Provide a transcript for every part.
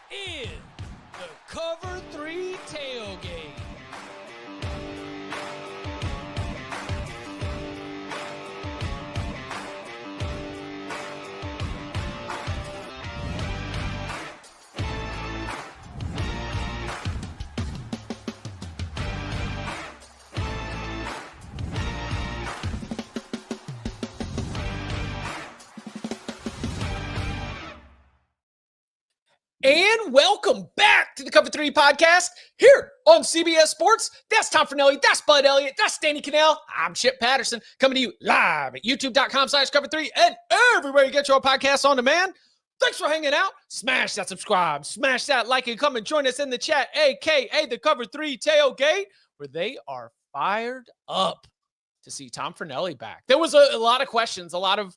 in the Cover 3 Tailgate. And welcome back to the Cover 3 podcast here on CBS Sports. That's Tom Fornelli. That's Bud Elliott. That's Danny Kanell. I'm Chip Patterson coming to you live at youtube.com/cover3 and everywhere you get your podcasts on demand. Thanks for hanging out. Smash that subscribe. Smash that like and come and join us in the chat, a.k.a. the Cover 3 Tailgate, where they are fired up to see Tom Fornelli back. There was a lot of questions, a lot of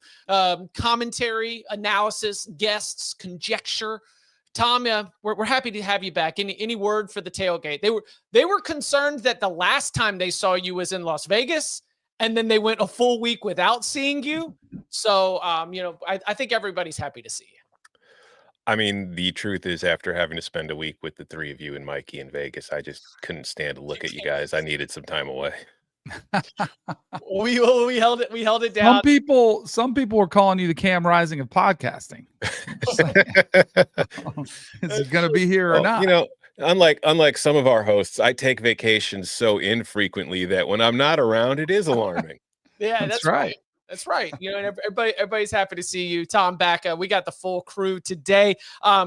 commentary, analysis, guests, conjecture. Tom, we're happy to have you back. Any word for the tailgate? They were concerned that the last time they saw you was in Las Vegas, and then they went a full week without seeing you. So, I think everybody's happy to see you. I mean, the truth is, after having to spend a week with the three of you and Mikey in Vegas, I just couldn't stand to look at you guys. I needed some time away. We held it down. Some people were calling you the Cam Rising of podcasting. Is it going to be here or not? You know, unlike some of our hosts, I take vacations so infrequently that when I'm not around, it is alarming. Yeah, that's right. That's right. You know, and everybody's happy to see you, Tom, back. We got the full crew today.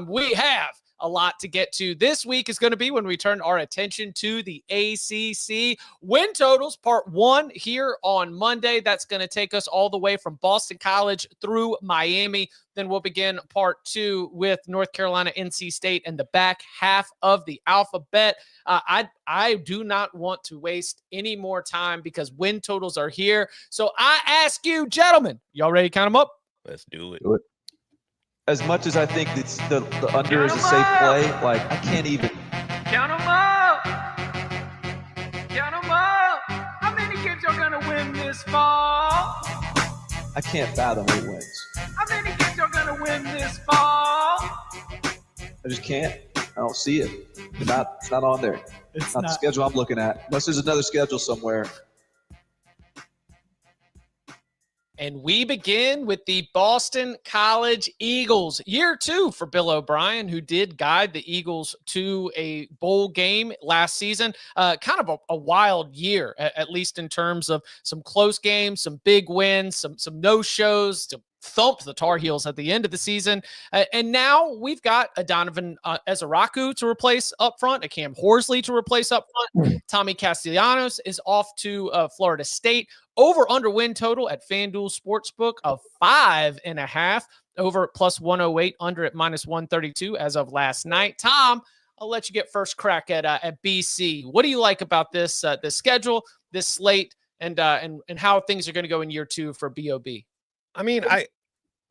We have a lot to get to. This week is going to be when we turn our attention to the ACC win totals, part 1 here on Monday. That's going to take us all the way from Boston College through Miami. Then we'll begin part 2 with North Carolina, NC State, and the back half of the alphabet. I do not want to waste any more time because win totals are here. So I ask you, gentlemen, y'all ready to count them up? Let's do it. As much as I think it's the under is a safe play, like I can't even. Count them up. Count them up. How many games are going to win this fall? I can't fathom who wins. How many games are going to win this fall? I just can't. I don't see it. It's not on there. It's not the schedule I'm looking at. Unless there's another schedule somewhere. And we begin with the Boston College Eagles. Year 2 for Bill O'Brien, who did guide the Eagles to a bowl game last season. Kind of a wild year, at least in terms of some close games, some big wins, some no-shows to thump the Tar Heels at the end of the season. And now we've got a Donovan Ezaraku to replace up front, a Cam Horsley to replace up front. Tommy Castellanos is off to Florida State. Over under win total at FanDuel Sportsbook of 5.5, over plus 108, under at minus 132 as of last night. Tom, I'll let you get first crack at BC. What do you like about this schedule, this slate, and how things are going to go in year 2 for BOB? I mean,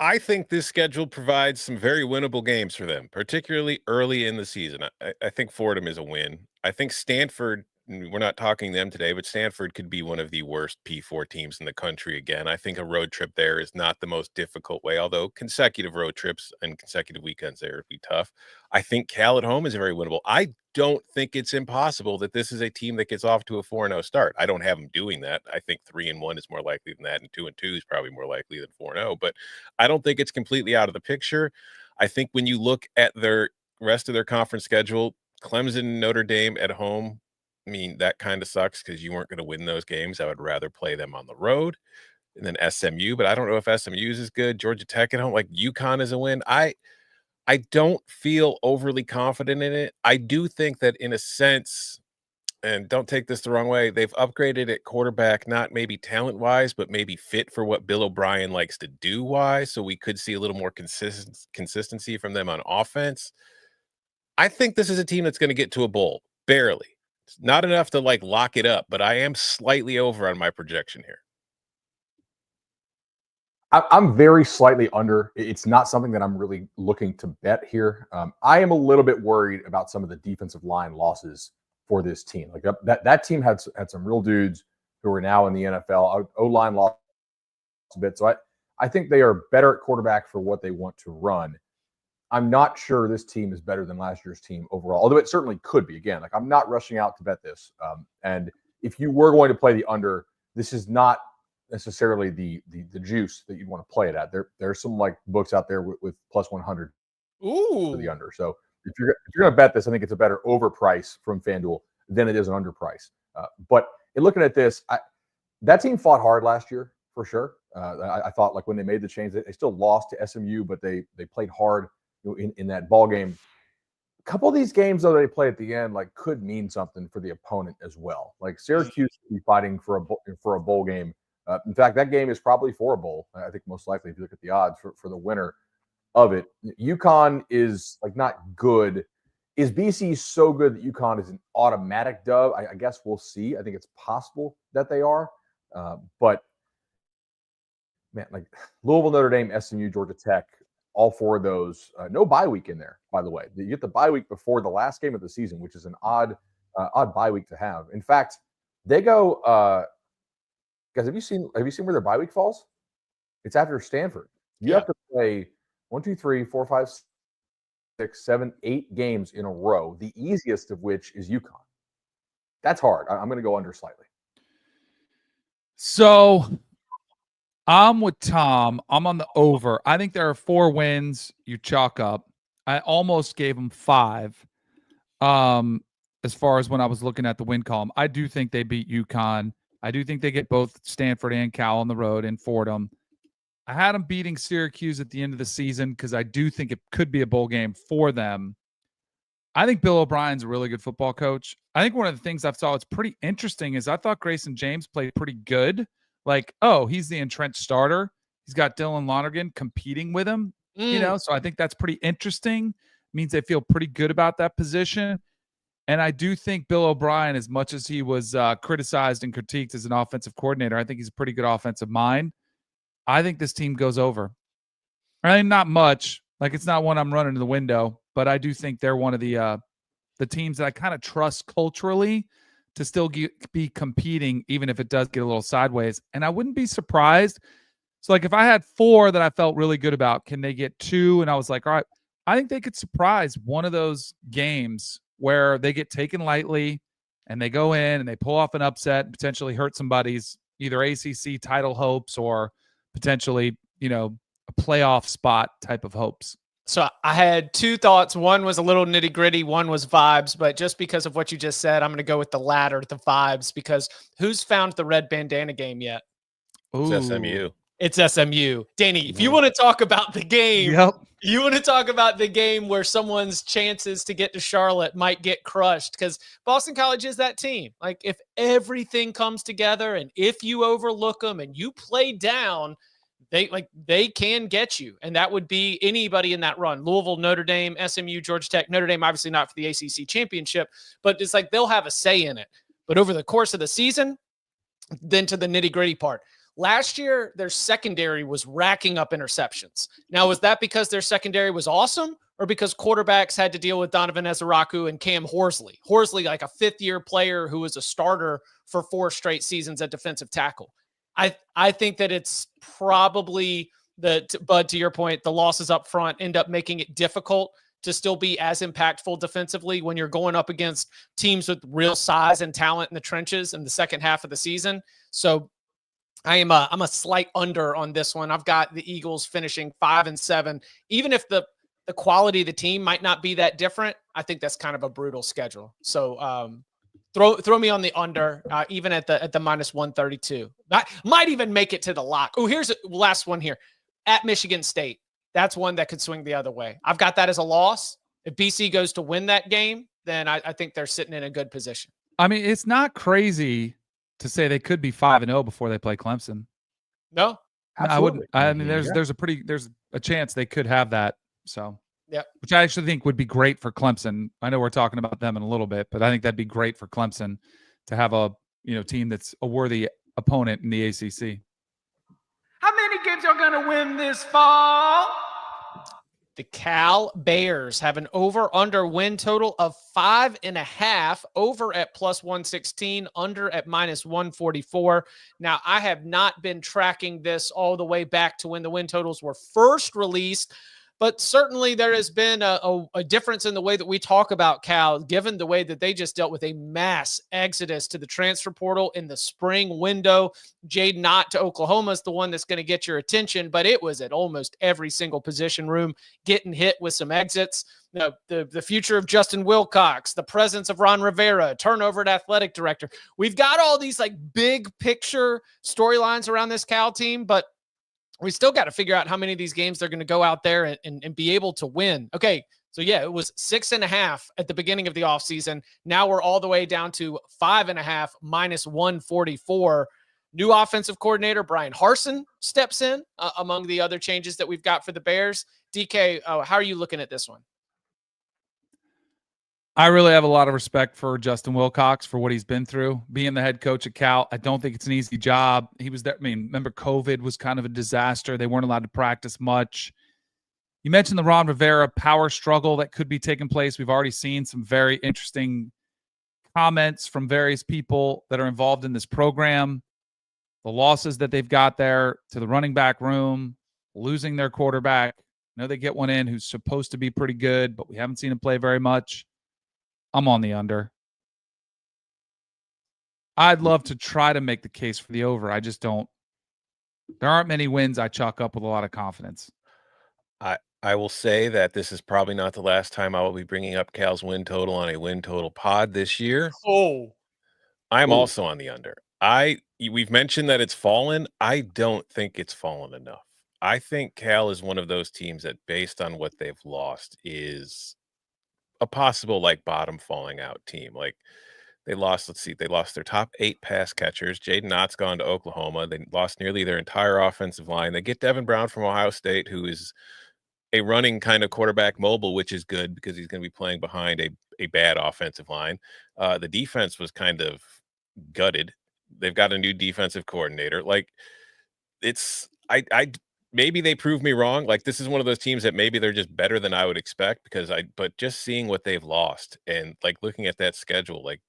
I think this schedule provides some very winnable games for them, particularly early in the season. I think Fordham is a win. I think Stanford, we're not talking them today, but Stanford could be one of the worst P4 teams in the country again. I think a road trip there is not the most difficult way, although consecutive road trips and consecutive weekends there would be tough. I think Cal at home is very winnable. I don't think it's impossible that this is a team that gets off to a 4-0 start. I don't have them doing that. I think 3-1 is more likely than that, and 2-2 is probably more likely than 4-0, but I don't think it's completely out of the picture. I think when you look at their rest of their conference schedule, Clemson, Notre Dame at home, I mean, that kind of sucks because you weren't going to win those games. I would rather play them on the road. And then SMU, but I don't know if SMU is as good. Georgia Tech at home, like UConn is a win. I don't feel overly confident in it. I do think that in a sense, and don't take this the wrong way, they've upgraded at quarterback, not maybe talent-wise, but maybe fit for what Bill O'Brien likes to do wise. So we could see a little more consistency from them on offense. I think this is a team that's going to get to a bowl, barely. It's not enough to like lock it up, but I am slightly over on my projection here. I'm very slightly under. It's not something that I'm really looking to bet here. I am a little bit worried about some of the defensive line losses for this team. Like that team had some real dudes who are now in the NFL. O-line lost a bit. So I think they are better at quarterback for what they want to run. I'm not sure this team is better than last year's team overall, although it certainly could be. Again, like I'm not rushing out to bet this. And if you were going to play the under, this is not necessarily the juice that you'd want to play it at. There's some like books out there with plus 100 for the under. So if you're going to bet this, I think it's a better overprice from FanDuel than it is an underprice. But in looking at this, that team fought hard last year for sure. I thought like when they made the change, they still lost to SMU, but they played hard in that ball game. A couple of these games though they play at the end like could mean something for the opponent as well. Like Syracuse could be fighting for a bowl game. In fact, that game is probably for a bowl. I think most likely if you look at the odds for the winner of it. UConn is like not good. Is BC so good that UConn is an automatic dub? I guess we'll see. I think it's possible that they are. But man, like Louisville, Notre Dame, SMU, Georgia Tech, all four of those. No bye week in there, by the way. You get the bye week before the last game of the season, which is an odd bye week to have. In fact, they go. Guys, have you seen where their bye week falls? It's after Stanford. You have to play 1, 2, 3, 4, 5, 6, 7, 8 games in a row. The easiest of which is UConn. That's hard. I'm going to go under slightly. So I'm with Tom. I'm on the over. I think there are 4 wins you chalk up. I almost gave them 5. As far as when I was looking at the win column, I do think they beat UConn. I do think they get both Stanford and Cal on the road in Fordham. I had them beating Syracuse at the end of the season because I do think it could be a bowl game for them. I think Bill O'Brien's a really good football coach. I think one of the things I saw that's pretty interesting is I thought Grayson James played pretty good. Like, oh, he's the entrenched starter. He's got Dylan Lonergan competing with him, so I think that's pretty interesting. It means they feel pretty good about that position. And I do think Bill O'Brien, as much as he was criticized and critiqued as an offensive coordinator, I think he's a pretty good offensive mind. I think this team goes over. I mean, not much. Like, it's not one I'm running to the window, but I do think they're one of the teams that I kind of trust culturally to still be competing, even if it does get a little sideways. And I wouldn't be surprised. So, like, if I had 4 that I felt really good about, can they get 2? And I was like, all right, I think they could surprise one of those games where they get taken lightly and they go in and they pull off an upset and potentially hurt somebody's either ACC title hopes or potentially, a playoff spot type of hopes. So I had 2 thoughts. One was a little nitty gritty. One was vibes, but just because of what you just said, I'm going to go with the latter, the vibes, because who's found the red bandana game yet? It's SMU. It's SMU. Danny, if you want to talk about the game, you want to talk about the game where someone's chances to get to Charlotte might get crushed because Boston College is that team. Like if everything comes together and if you overlook them and you play down, they can get you. And that would be anybody in that run. Louisville, Notre Dame, SMU, Georgia Tech, Notre Dame, obviously not for the ACC championship, but it's like they'll have a say in it. But over the course of the season, then to the nitty gritty part. Last year, their secondary was racking up interceptions. Now, was that because their secondary was awesome or because quarterbacks had to deal with Donovan Ezeraku and Cam Horsley? Horsley, like a 5th-year player who was a starter for 4 straight seasons at defensive tackle. I think that it's probably, Bud, to your point, the losses up front end up making it difficult to still be as impactful defensively when you're going up against teams with real size and talent in the trenches in the second half of the season. So I'm a slight under on this one. I've got the Eagles finishing 5-7. Even if the quality of the team might not be that different, I think that's kind of a brutal schedule. So throw me on the under, even at the minus 132. Might even make it to the lock. Oh, here's the last one here. At Michigan State. That's one that could swing the other way. I've got that as a loss. If BC goes to win that game, then I think they're sitting in a good position. I mean, it's not crazy to say they could be 5-0 before they play Clemson. No, absolutely. I mean, there's a chance they could have that. So, yeah, which I actually think would be great for Clemson. I know we're talking about them in a little bit, but I think that'd be great for Clemson to have a team that's a worthy opponent in the ACC. How many games are going to win this fall? The Cal Bears have an over-under win total of 5.5, over at plus 116, under at minus 144. Now, I have not been tracking this all the way back to when the win totals were first released. but certainly there has been a difference in the way that we talk about Cal, given the way that they just dealt with a mass exodus to the transfer portal in the spring window. Jaden Ott to Oklahoma is the one that's going to get your attention, but it was at almost every single position room getting hit with some exits. The future of Justin Wilcox, the presence of Ron Rivera, turnover at athletic director. We've got all these like big picture storylines around this Cal team, but we still got to figure out how many of these games they're going to go out there and be able to win. Okay, so yeah, it was 6.5 at the beginning of the offseason. Now we're all the way down to 5.5 minus 144. New offensive coordinator Brian Harsin steps in among the other changes that we've got for the Bears. DK, how are you looking at this one? I really have a lot of respect for Justin Wilcox for what he's been through. Being the head coach at Cal, I don't think it's an easy job. He was there. I mean, remember COVID was kind of a disaster. They weren't allowed to practice much. You mentioned the Ron Rivera power struggle that could be taking place. We've already seen some very interesting comments from various people that are involved in this program. The losses that they've got there to the running back room, losing their quarterback. I know they get one in who's supposed to be pretty good, but we haven't seen him play very much. I'm on the under. I'd love to try to make the case for the over. I just don't. There aren't many wins I chalk up with a lot of confidence. I will say that this is probably not the last time I will be bringing up Cal's win total on a win total pod this year. Oh, I'm also on the under. We've mentioned that it's fallen. I don't think it's fallen enough. I think Cal is one of those teams that, based on what they've lost, is a possible like bottom falling out team. Like they lost their top 8 pass catchers. Jaden Ott's gone to Oklahoma. They lost nearly their entire offensive line. They get Devin Brown from Ohio State, who is a running kind of quarterback mobile, which is good because he's going to be playing behind a bad offensive line. The defense was kind of gutted. They've got a new defensive coordinator. Like maybe they prove me wrong. Like this is one of those teams that maybe they're just better than I would expect but just seeing what they've lost and like looking at that schedule, like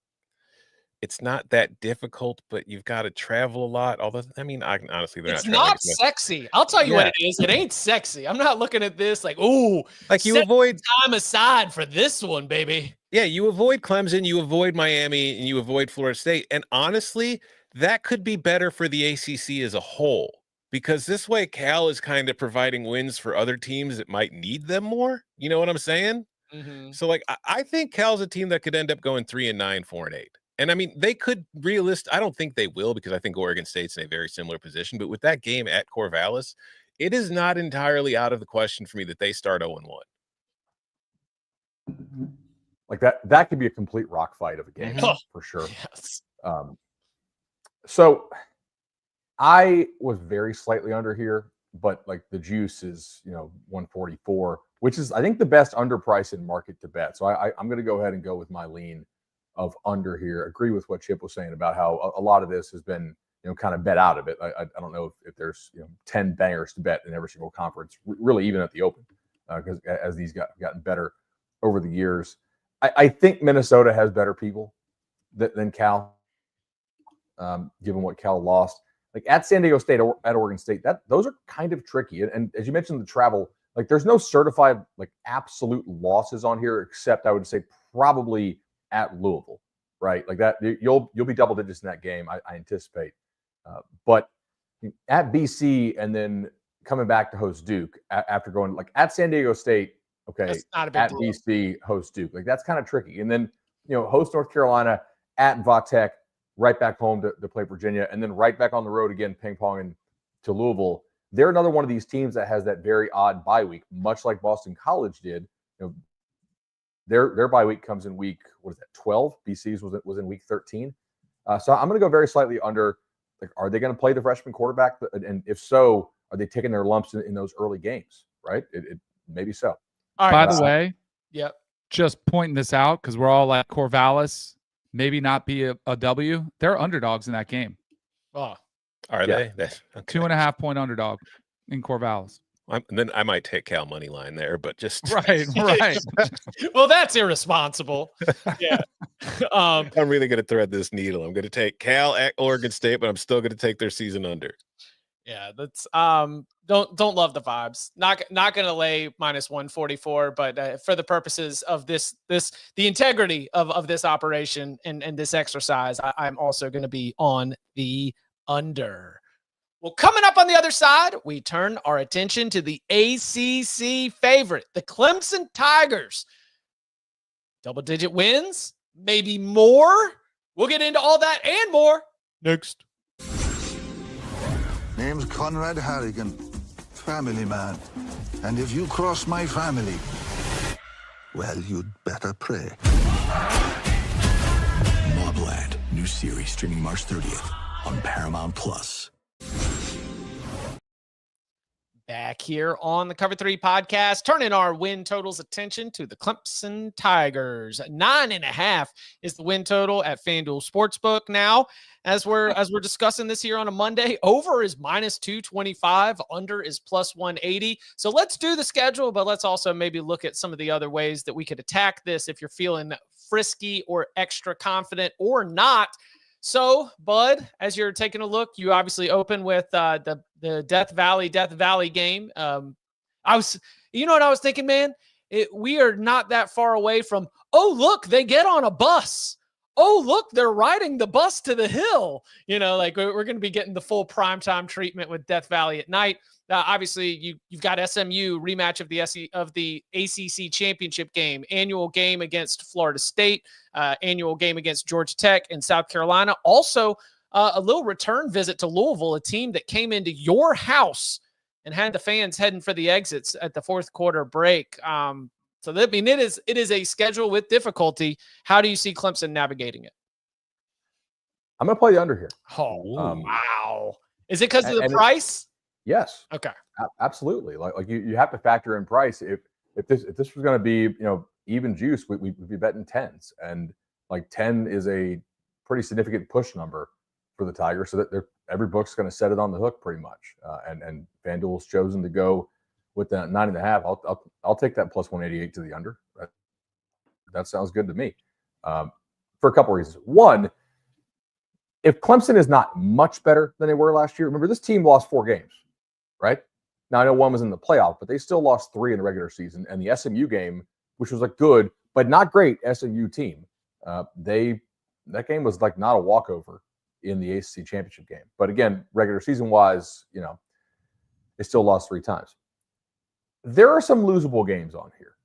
it's not that difficult, but you've got to travel a lot. Although, I mean, honestly, it's not sexy. I'll tell you what it is. It ain't sexy. I'm not looking at this like, ooh, like you avoid time aside for this one, baby. Yeah, you avoid Clemson, you avoid Miami, and you avoid Florida State. And honestly, that could be better for the ACC as a whole. Because this way, Cal is kind of providing wins for other teams that might need them more. You know what I'm saying? Mm-hmm. So, like, I think Cal's a team that could end up going 3-9, 4-8. And I mean, they could I don't think they will because I think Oregon State's in a very similar position. But with that game at Corvallis, it is not entirely out of the question for me that they start 0-1. Like that could be a complete rock fight of a game for sure. Yes. So I was very slightly under here, but like the juice is, 144, which is, I think, the best underprice in market to bet. So I'm going to go ahead and go with my lean of under here. Agree with what Chip was saying about how a lot of this has been, kind of bet out of it. I don't know if there's 10 bangers to bet in every single conference, really, even at the Open, because as these gotten better over the years. I think Minnesota has better people than Cal, given what Cal lost. Like at San Diego State, at Oregon State, those are kind of tricky. And as you mentioned, the travel, like there's no certified like absolute losses on here, except I would say probably at Louisville, right? Like that, you'll be double digits in that game, I anticipate. But at BC and then coming back to host Duke after going like at San Diego State, okay, that's not a big at deal. BC, host Duke, like that's kind of tricky. And then host North Carolina, at Vatech, right back home to play Virginia, and then right back on the road again, ping-ponging to Louisville. They're another one of these teams that has that very odd bye week, much like Boston College did. Their bye week comes in week 12. BC's was in week 13. So I'm going to go very slightly under. Like, are they going to play the freshman quarterback? And if so, are they taking their lumps in those early games? Right? It maybe so. All right. By the way, yep. Just pointing this out because we're all like Corvallis, maybe not be a W. They're underdogs in that game. Oh, are they? Okay. 2.5 point underdog in Corvallis. Then I might take Cal money line there, but just right. Well, that's irresponsible. Yeah. I'm really going to thread this needle. I'm going to take Cal at Oregon State, but I'm still going to take their season under. Yeah, that's don't love the vibes. Not going to lay -144, but for the purposes of the integrity of this operation and this exercise, I'm also going to be on the under. Well, coming up on the other side, we turn our attention to the ACC favorite, the Clemson Tigers. Double-digit wins, maybe more. We'll get into all that and more next. Name's Conrad Harrigan, family man. And if you cross my family, well, you'd better pray. Mobland, new series streaming March 30th on Paramount Plus. Back here on the Cover 3 podcast, turning our win totals attention to the Clemson Tigers. 9.5 is the win total at FanDuel Sportsbook. Now, as we're discussing this here on a Monday, over is -225, under is +180. So let's do the schedule, but let's also maybe look at some of the other ways that we could attack this if you're feeling frisky or extra confident or not. So, Bud, as you're taking a look, you obviously open with the Death Valley game. I was thinking, man? We are not that far away from, oh, look, they get on a bus. Oh, look, they're riding the bus to the hill. Like we're going to be getting the full primetime treatment with Death Valley at night. Obviously, you've got SMU rematch of the ACC championship game, annual game against Florida State, annual game against Georgia Tech and South Carolina. Also, a little return visit to Louisville, a team that came into your house and had the fans heading for the exits at the fourth quarter break. So that, it is a schedule with difficulty. How do you see Clemson navigating it? I'm going to play the under here. Oh, wow. Is it because of the price? Yes. Okay. Absolutely. Like you have to factor in price. If this was going to be, even juice, we'd be betting 10s, and like 10 is a pretty significant push number for the Tigers, so that every book's going to set it on the hook pretty much. And FanDuel's chosen to go with that 9.5. I'll take that +188 to the under. That sounds good to me. For a couple reasons. One, if Clemson is not much better than they were last year, remember this team lost 4 games, right? Now I know one was in the playoff, but they still lost 3 in the regular season. And the SMU game, which was a good but not great SMU team, that game was like not a walkover in the ACC championship game. But again, regular season wise, they still lost 3 times. There are some losable games on here,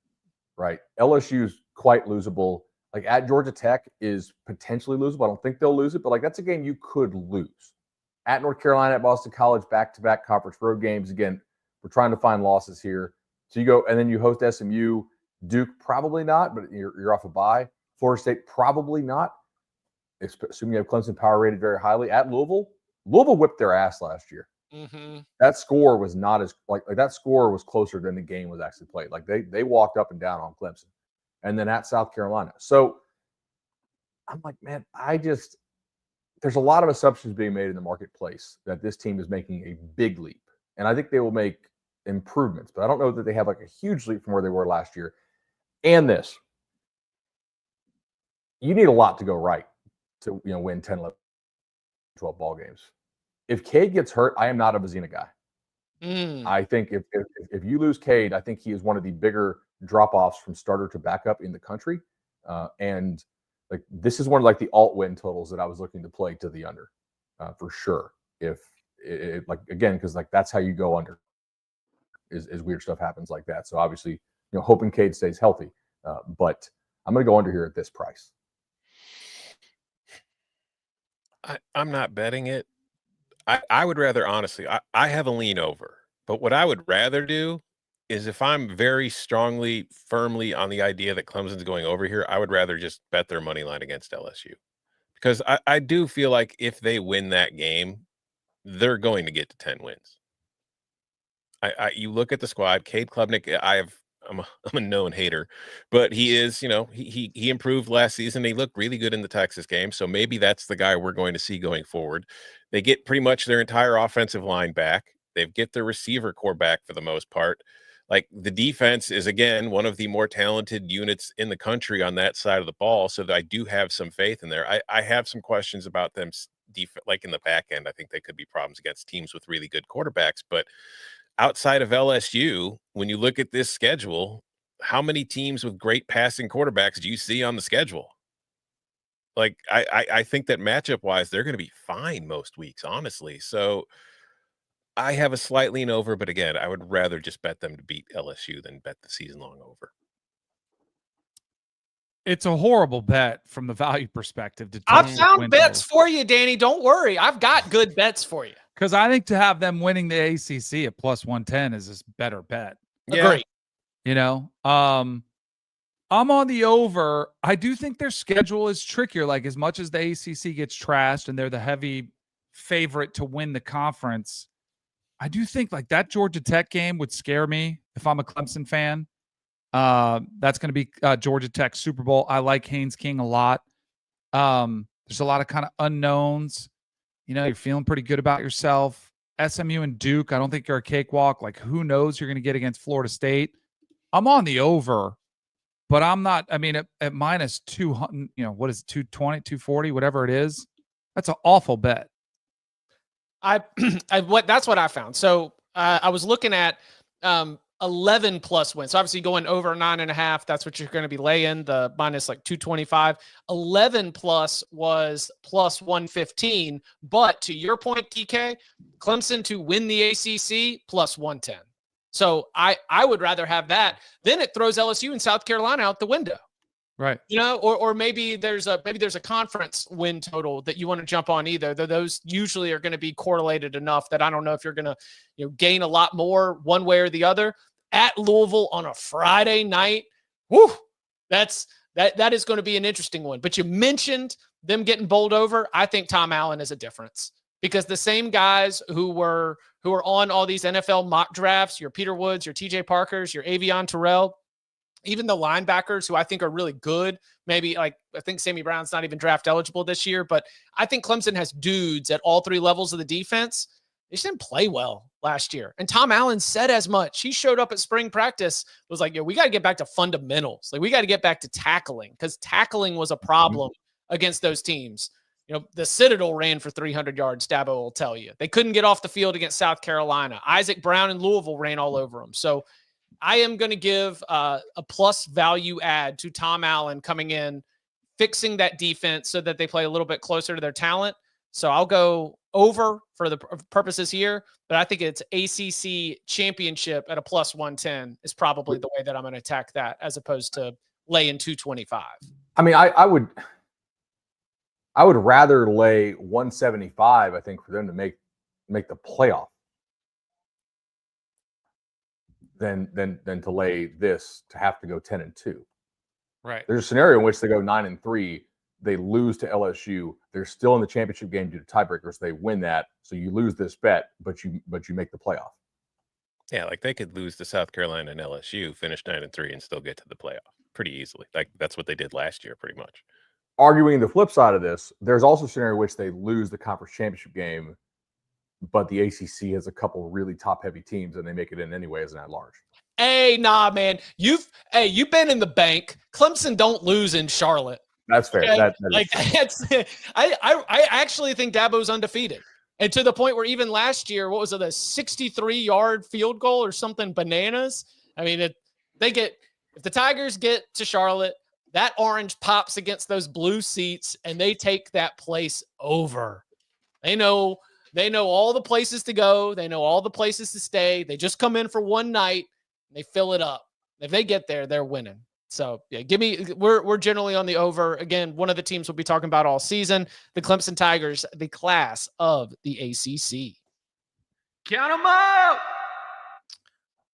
right? LSU's quite losable. Like at Georgia Tech is potentially losable. I don't think they'll lose it, but like that's a game you could lose. At North Carolina, at Boston College, back-to-back conference road games. Again, we're trying to find losses here. So you go and then you host SMU. Duke, probably not, but you're off a bye. Florida State, probably not. Assuming you have Clemson power rated very highly. At Louisville whipped their ass last year. Mm-hmm. That score was not as like that score was closer than the game was actually played. Like they walked up and down on Clemson. And then at South Carolina. So I'm like, man, there's a lot of assumptions being made in the marketplace that this team is making a big leap. And I think they will make improvements, but I don't know that they have like a huge leap from where they were last year. And this, you need a lot to go right to win 10, 11, 12 ball games. If Cade gets hurt, I am not a Vizina guy. I think if you lose Cade, I think he is one of the bigger drop-offs from starter to backup in the country. And like this is one of like the alt win totals that I was looking to play to the under for sure. If it like, again, because like that's how you go under is weird stuff happens like that. So obviously, hoping Cade stays healthy. But I'm going to go under here at this price. I'm not betting it. I would rather, honestly, I have a lean over. But what I would rather do is if I'm very firmly on the idea that Clemson's going over here, I would rather just bet their money line against LSU. Because I do feel like if they win that game, they're going to get to 10 wins. You look at the squad, Cade Klubnik, I'm a known hater, but he is, he improved last season. He looked really good in the Texas game. So maybe that's the guy we're going to see going forward. They get pretty much their entire offensive line back. They get their receiver core back for the most part. Like the defense is, again, one of the more talented units in the country on that side of the ball. So that I do have some faith in there. I have some questions about them like in the back end, I think they could be problems against teams with really good quarterbacks. But outside of LSU, when you look at this schedule, how many teams with great passing quarterbacks do you see on the schedule? Like, I think that matchup wise, they're going to be fine most weeks, honestly. So I have a slight lean over, but again, I would rather just bet them to beat LSU than bet the season long over. It's a horrible bet from the value perspective. I've found bets for you, Danny. Don't worry. I've got good bets for you. Because I think to have them winning the ACC at plus 110 is a better bet. Yeah. Agree. You know, I'm on the over. I do think their schedule is trickier. Like, as much as the ACC gets trashed and they're the heavy favorite to win the conference, I do think like that Georgia Tech game would scare me if I'm a Clemson fan. That's going to be Georgia Tech Super Bowl. I like Haynes King a lot. There's a lot of kind of unknowns. You know, you're feeling pretty good about yourself. SMU and Duke, I don't think you're a cakewalk. Like, who knows you're going to get against Florida State. I'm on the over, but I'm not. I mean, at minus 200, you know, what is it, 220, 240, whatever it is. That's an awful bet. That's what I found. So I was looking at 11 plus wins. So obviously going over 9.5. That's what you're going to be laying, the minus like 225. 11 plus was plus 115. But to your point, TK, Clemson to win the ACC plus 110. So I would rather have that. Then it throws LSU and South Carolina out the window. Right. You know, or maybe there's a conference win total that you want to jump on either. Those usually are going to be correlated enough that I don't know if you're going to, you know, gain a lot more one way or the other. At Louisville on a Friday night, whoo, that is going to be an interesting one. But you mentioned them getting bowled over. I think Tom Allen is a difference because the same guys who were on all these NFL mock drafts, your Peter Woods, your TJ Parkers, your Avion Terrell, even the linebackers who I think are really good, maybe like I think Sammy Brown's not even draft eligible this year, but I think Clemson has dudes at all three levels of the defense. They just didn't play well last year. And Tom Allen said as much. He showed up at spring practice, was like, yo, we got to get back to fundamentals. Like, we got to get back to tackling because tackling was a problem against those teams. You know, the Citadel ran for 300 yards, Dabo will tell you. They couldn't get off the field against South Carolina. Isaac Brown and Louisville ran all over them. So I am going to give a plus value add to Tom Allen coming in, fixing that defense so that they play a little bit closer to their talent. So I'll go over for the purposes here, but I think it's ACC championship at a plus 110 is probably the way that I'm going to attack that as opposed to laying 225. I mean, I would rather lay 175, I think, for them to make the playoff than to lay this to have to go 10-2. Right. There's a scenario in which they go 9-3, they lose to LSU, they're still in the championship game due to tiebreakers. They win that, so you lose this bet, but you make the playoff. Yeah, like they could lose to South Carolina and LSU, finish 9-3, and still get to the playoff pretty easily. Like that's what they did last year, pretty much. Arguing the flip side of this, there's also a scenario in which they lose the conference championship game, but the ACC has a couple really top-heavy teams, and they make it in anyway as an at-large. Hey, nah, man. You've been in the bank. Clemson don't lose in Charlotte. That's fair. Okay? I actually think Dabo's undefeated. And to the point where even last year, what was it, a 63-yard field goal or something bananas? I mean, if the Tigers get to Charlotte, that orange pops against those blue seats, and they take that place over. They know all the places to go. They know all the places to stay. They just come in for one night, and they fill it up. If they get there, they're winning. So, yeah, we're generally on the over. Again, one of the teams we'll be talking about all season, the Clemson Tigers, the class of the ACC. Count them out.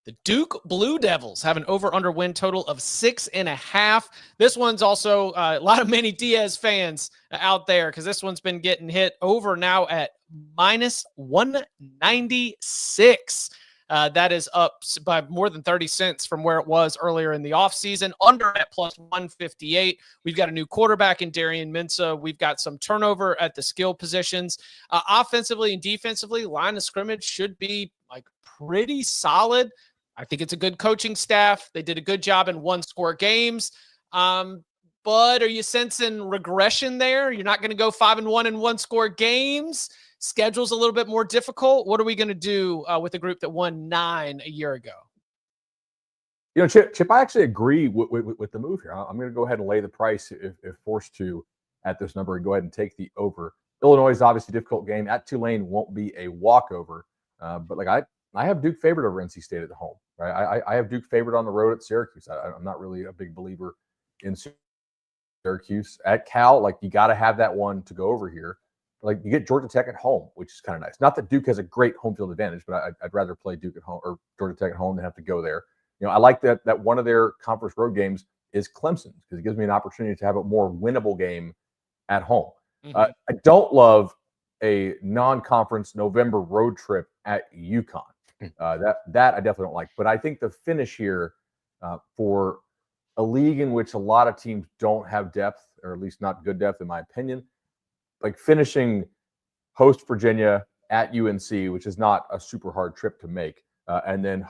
The Duke Blue Devils have an over-under win total of 6.5. This one's also a lot of Manny Diaz fans out there because this one's been getting hit over now at minus 196. That is up by more than 30 cents from where it was earlier in the offseason. Under at plus 158. We've got a new quarterback in Darian Mensah. We've got some turnover at the skill positions. Offensively and defensively, line of scrimmage should be like pretty solid. I think it's a good coaching staff. They did a good job in one-score games. But Bud, are you sensing regression there? You're not going to go 5-1 in one-score games. Schedule's a little bit more difficult. What are we going to do with a group that won 9 a year ago? Chip, I actually agree with the move here. I'm going to go ahead and lay the price if forced to at this number and go ahead and take the over. Illinois is obviously a difficult game. At Tulane won't be a walkover, but like I have Duke favored over NC State at home. Right? I have Duke favored on the road at Syracuse. I'm not really a big believer in Syracuse. At Cal, like you got to have that one to go over here. Like you get Georgia Tech at home, which is kind of nice. Not that Duke has a great home field advantage, but I'd rather play Duke at home or Georgia Tech at home than have to go there. I like that one of their conference road games is Clemson because it gives me an opportunity to have a more winnable game at home. Mm-hmm. I don't love a non-conference November road trip at UConn. That I definitely don't like. But I think the finish here for a league in which a lot of teams don't have depth, or at least not good depth, in my opinion, like finishing host Virginia at UNC, which is not a super hard trip to make, and then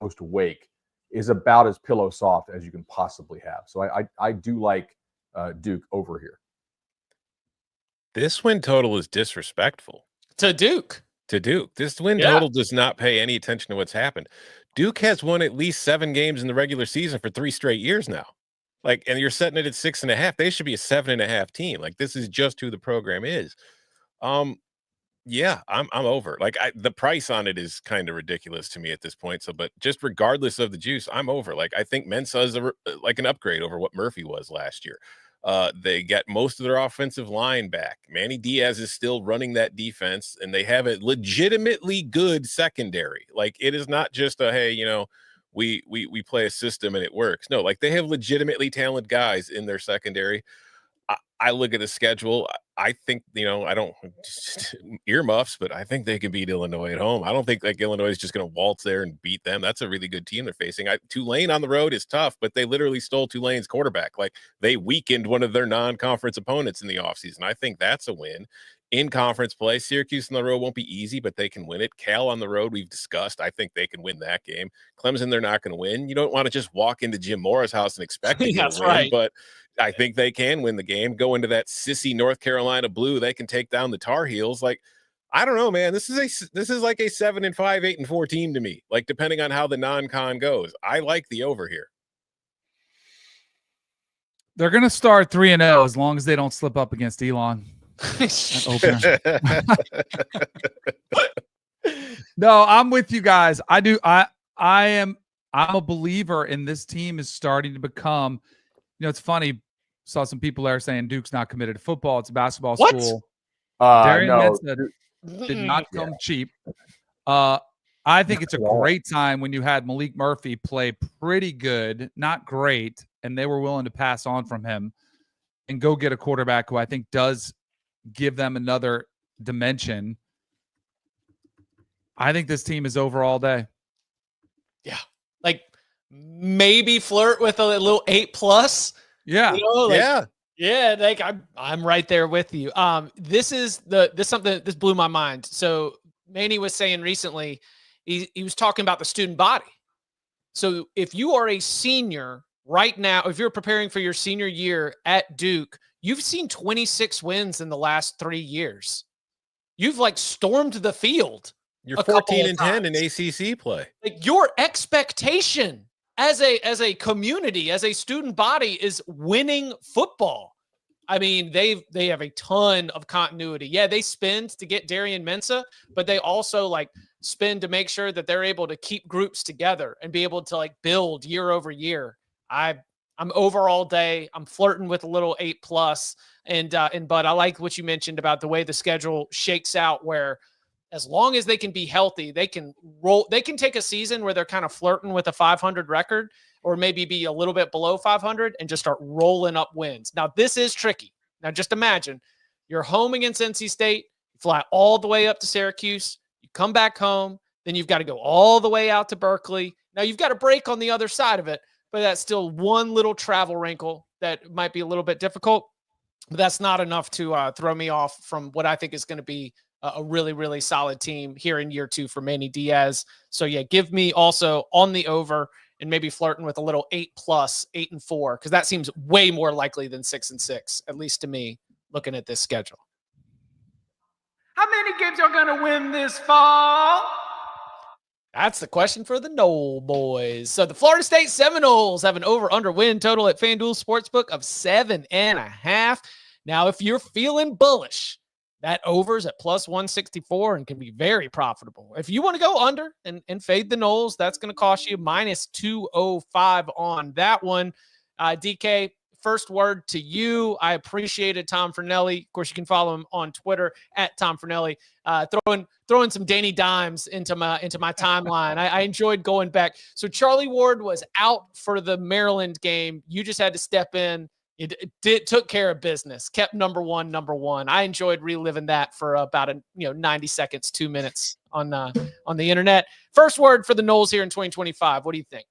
host Wake is about as pillow soft as you can possibly have. So I do like Duke over here. This win total is disrespectful To Duke. This win total does not pay any attention to what's happened. Duke has won at least 7 games in the regular season for 3 straight years now. Like, and you're setting it at 6.5. They should be a 7.5 team. Like, this is just who the program is. Yeah, I'm over. Like, the price on it is kind of ridiculous to me at this point. So, but just regardless of the juice, I'm over. Like, I think Mensa is like an upgrade over what Murphy was last year. They get most of their offensive line back. Manny Diaz is still running that defense, and they have a legitimately good secondary. Like, it is not just a, hey, we play a system and it works. No, like they have legitimately talented guys in their secondary. I look at the schedule. I think, I don't just earmuffs, but I think they can beat Illinois at home. I don't think like Illinois is just going to waltz there and beat them. That's a really good team they're facing. Tulane on the road is tough, but they literally stole Tulane's quarterback. Like they weakened one of their non-conference opponents in the offseason. I think that's a win. In conference play, Syracuse on the road won't be easy, but they can win it. Cal on the road, we've discussed. I think they can win that game. Clemson, they're not going to win. You don't want to just walk into Jim Moore's house and expect to That's win, right. But I think they can win the game. Go into that sissy North Carolina Blue. They can take down the Tar Heels. Like, I don't know, man. This is like a 7-5, 8-4 team to me. Like, depending on how the non-con goes, I like the over here. They're going to start 3-0 as long as they don't slip up against Elon. No, I'm with you guys. I'm a believer in this team is starting to become, it's funny. Saw some people there saying Duke's not committed to football. It's a basketball school. Darian Mensa did not come cheap. I think it's a great time when you had Malik Murphy play pretty good, not great, and they were willing to pass on from him and go get a quarterback who I think does give them another dimension. I think this team is over all day. Yeah. Like maybe flirt with a little 8+. Yeah. Yeah. Like I'm right there with you. This blew my mind. So Manny was saying recently, he was talking about the student body. So if you are a senior right now, if you're preparing for your senior year at Duke, you've seen 26 wins in the last 3 years. You've like stormed the field. You're 14-10 in ACC play. Like your expectation as a community, as a student body, is winning football. I mean, they have a ton of continuity. Yeah, they spend to get Darian Mensa, but they also like spend to make sure that they're able to keep groups together and be able to like build year over year. I'm over all day. I'm flirting with a little 8+. And Bud, I like what you mentioned about the way the schedule shakes out, where as long as they can be healthy, they can take a season where they're kind of flirting with a 500 record or maybe be a little bit below 500 and just start rolling up wins. Now, this is tricky. Now, just imagine you're home against NC State, you fly all the way up to Syracuse, you come back home, then you've got to go all the way out to Berkeley. Now, you've got a break on the other side of it, but that's still one little travel wrinkle that might be a little bit difficult. But that's not enough to throw me off from what I think is going to be a really, really solid team here in year 2 for Manny Diaz. So, yeah, give me also on the over and maybe flirting with a little 8+, 8-4, because that seems way more likely than 6-6, at least to me, looking at this schedule. How many games are going to win this fall? That's the question for the Knoll boys. So the Florida State Seminoles have an over-under win total at FanDuel Sportsbook of 7.5. Now, if you're feeling bullish, that over's at +164 and can be very profitable. If you want to go under and fade the Noles, that's going to cost you -205 on that one. DK, first word to you. I appreciated Tom Fornelli. Of course, you can follow him on Twitter at Tom Fornelli. Throwing some Danny Dimes into my timeline. I enjoyed going back. So Charlie Ward was out for the Maryland game. You just had to step in. It took care of business, kept number one. I enjoyed reliving that for about 90 seconds, 2 minutes on the internet. First word for the Noles here in 2025. What do you think?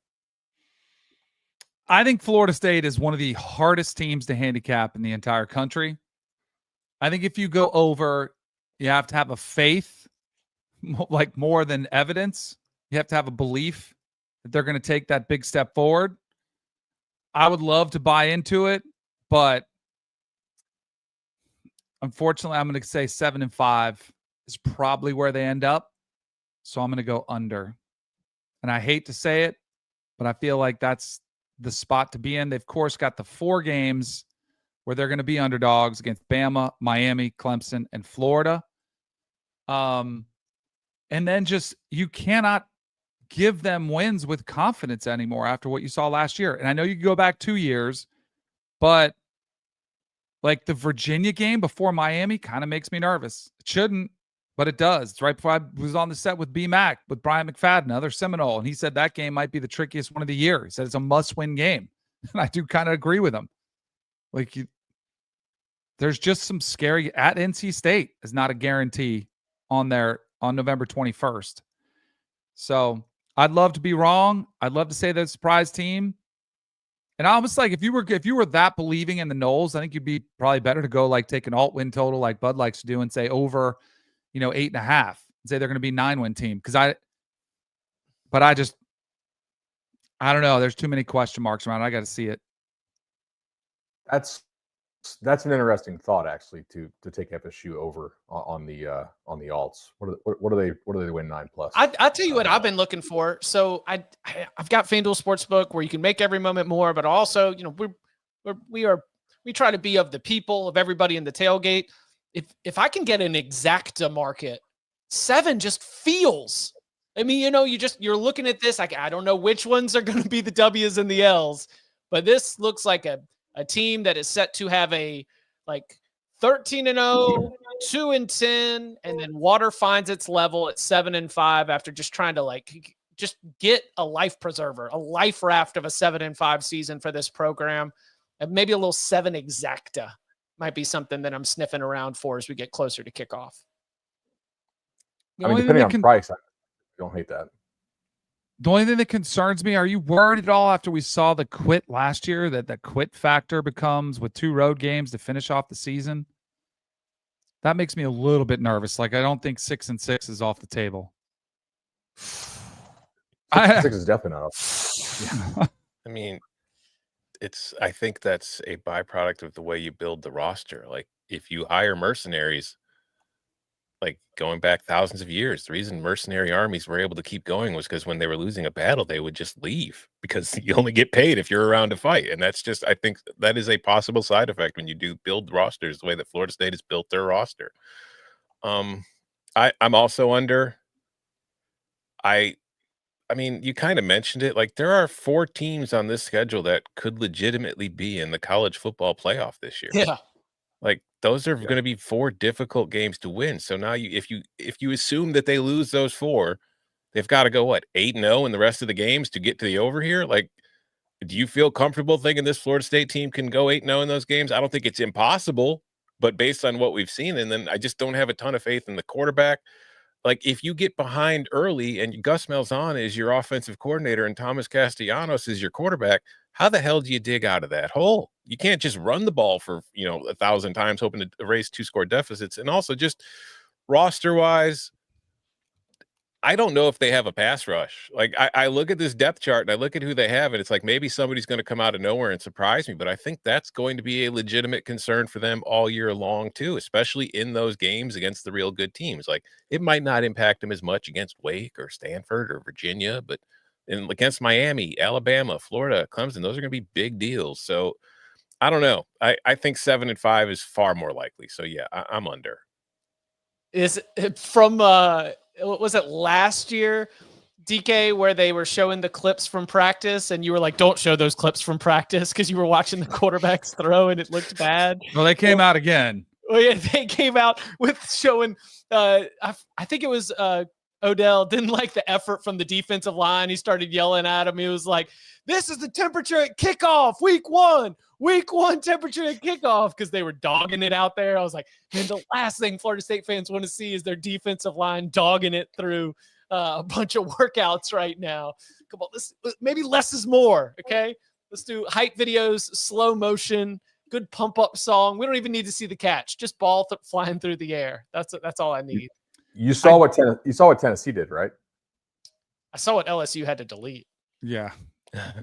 I think Florida State is one of the hardest teams to handicap in the entire country. I think if you go over, you have to have a faith, like more than evidence. You have to have a belief that they're going to take that big step forward. I would love to buy into it, but unfortunately, I'm going to say 7-5 is probably where they end up. So I'm going to go under. And I hate to say it, but I feel like that's the spot to be in. They've, of course, got the 4 games where they're going to be underdogs against Bama, Miami, Clemson, and Florida. And then just, you cannot give them wins with confidence anymore after what you saw last year. And I know you can go back 2 years, but like the Virginia game before Miami kind of makes me nervous. It shouldn't, but it does. It's right before I was on the set with B-Mac, with Brian McFadden, another Seminole, and he said that game might be the trickiest one of the year. He said it's a must-win game. And I do kind of agree with him. Like, there's just some scary, at NC State is not a guarantee on November 21st. So I'd love to be wrong. I'd love to say they're a surprise team. And I was like, if you were that believing in the Noles, I think you'd be probably better to go like take an alt win total like Bud likes to do and say over, 8.5 and say they're going to be 9-win team. I don't know. There's too many question marks around. I got to see it. That's an interesting thought, actually, to take FSU over on the alts. What do they win 9+? I tell you what I've been looking for. So I've got FanDuel Sportsbook where you can make every moment more, but also we try to be of the people, of everybody in the tailgate. If I can get an exacta market, 7 just feels. I mean, you're looking at this like I don't know which ones are going to be the W's and the L's, but this looks like a team that is set to have a 13-0, 2-10, and then water finds its level at 7-5 after just trying to just get a life preserver, a life raft of a 7-5 season for this program. And maybe a little 7 exacta might be something that I'm sniffing around for as we get closer to kickoff. Depending on price, I don't hate that. The only thing that concerns me, are you worried at all after we saw the quit last year that the quit factor becomes with 2 road games to finish off the season? That makes me a little bit nervous. I don't think 6-6 is off the table. 6 is definitely not off. Yeah. I mean, I think that's a byproduct of the way you build the roster. If you hire mercenaries, going back thousands of years, the reason mercenary armies were able to keep going was because when they were losing a battle, they would just leave because you only get paid if you're around to fight. And that's just, I think that is a possible side effect when you do build rosters the way that Florida State has built their roster. I'm also under. I mean, you kind of mentioned it. There are 4 teams on this schedule that could legitimately be in the college football playoff this year. Yeah. Those are going to be 4 difficult games to win. So now if you assume that they lose those 4, they've got to go 8-0 in the rest of the games to get to the over here. Do you feel comfortable thinking this Florida State team can go 8-0 in those games? I don't think it's impossible, but based on what we've seen, and then I just don't have a ton of faith in the quarterback. If you get behind early and Gus Malzahn is your offensive coordinator and Thomas Castellanos is your quarterback, how the hell do you dig out of that hole? You can't just run the ball for 1,000 times hoping to erase 2-score deficits. And also just roster wise, I don't know if they have a pass rush. Like I look at this depth chart and I look at who they have, and it's like maybe somebody's going to come out of nowhere and surprise me. But I think that's going to be a legitimate concern for them all year long too, especially in those games against the real good teams. Like it might not impact them as much against Wake or Stanford or Virginia, but against Miami, Alabama, Florida, Clemson, those are going to be big deals. So I don't know. I think 7-5 is far more likely. So yeah, I'm under. Is it from what was it last year, DK, where they were showing the clips from practice and you were like, don't show those clips from practice because you were watching the quarterbacks throw and it looked bad? Well, they came out again. Oh yeah, they came out with showing I think it was Odell didn't like the effort from the defensive line. He started yelling at him. He was like, this is the temperature at kickoff, week one temperature at kickoff, because they were dogging it out there. I was like, man, the last thing Florida State fans want to see is their defensive line dogging it through a bunch of workouts right now. Come on, maybe less is more, okay? Let's do hype videos, slow motion, good pump up song. We don't even need to see the catch, just ball flying through the air. That's all I need. You saw what Tennessee did, right? I saw what LSU had to delete. Yeah.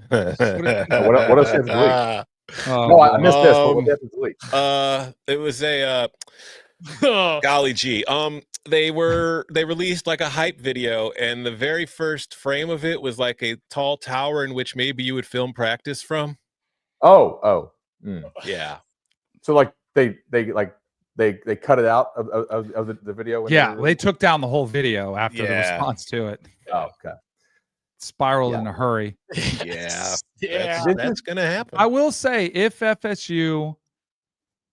What else you have to delete? No, I missed this. What did they have to delete? It was a golly gee. They released like a hype video, and the very first frame of it was like a tall tower in which maybe you would film practice from. Yeah. So like they cut it out of the video. Yeah, they took down the whole video after the response to it. Oh, okay. Spiraled in a hurry. Yeah. Yeah. That's gonna happen. I will say, if FSU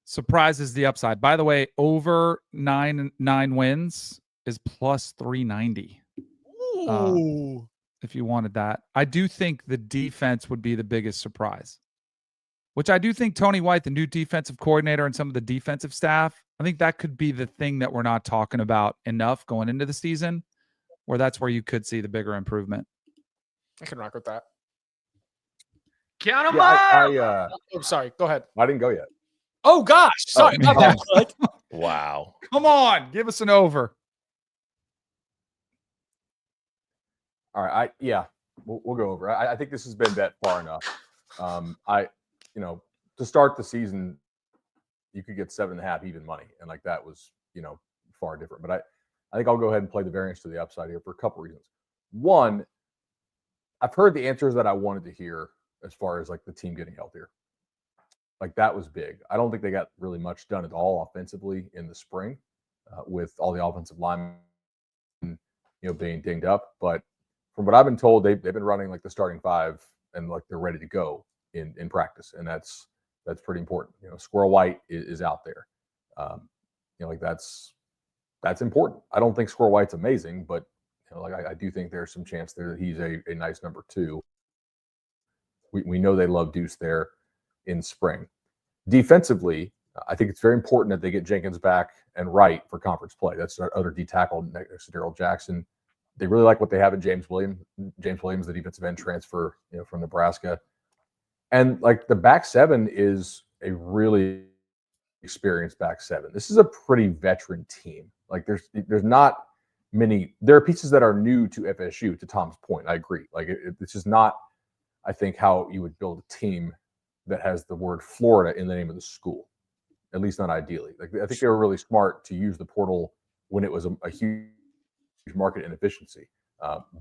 surprises the upside, by the way, over nine wins is plus 390. If you wanted that, I do think the defense would be the biggest surprise, which I do think Tony White, the new defensive coordinator, and some of the defensive staff, I think that could be the thing that we're not talking about enough going into the season, where that's where you could see the bigger improvement. I can rock with that. Count them up. I'm sorry. Go ahead. I didn't go yet. Oh gosh, sorry. My bad. Wow. Come on, give us an over. All right. We'll go over. I think this has been bet far enough. To start the season, you could get 7.5 even money, and like that was, far different. But I think I'll go ahead and play the variance to the upside here for a couple reasons. One, I've heard the answers that I wanted to hear as far as like the team getting healthier. Like that was big. I don't think they got really much done at all offensively in the spring with all the offensive linemen, being dinged up. But from what I've been told, they've been running like the starting five and like they're ready to go in practice, and that's pretty important. Squirrel White is out there. That's important. I don't think Squirrel White's amazing, but I do think there's some chance there that he's a nice number two. We know they love Deuce there in spring. Defensively, I think it's very important that they get Jenkins back and Wright for conference play. That's our other D tackle next to Darrell Jackson. They really like what they have in James Williams. James Williams, the defensive end transfer, from Nebraska. And like the back seven is a really experienced back seven. This is a pretty veteran team. Like there's not many. There are pieces that are new to FSU. To Tom's point, I agree. Like it's just not, I think, how you would build a team that has the word Florida in the name of the school. At least not ideally. Like I think they were really smart to use the portal when it was a huge market inefficiency.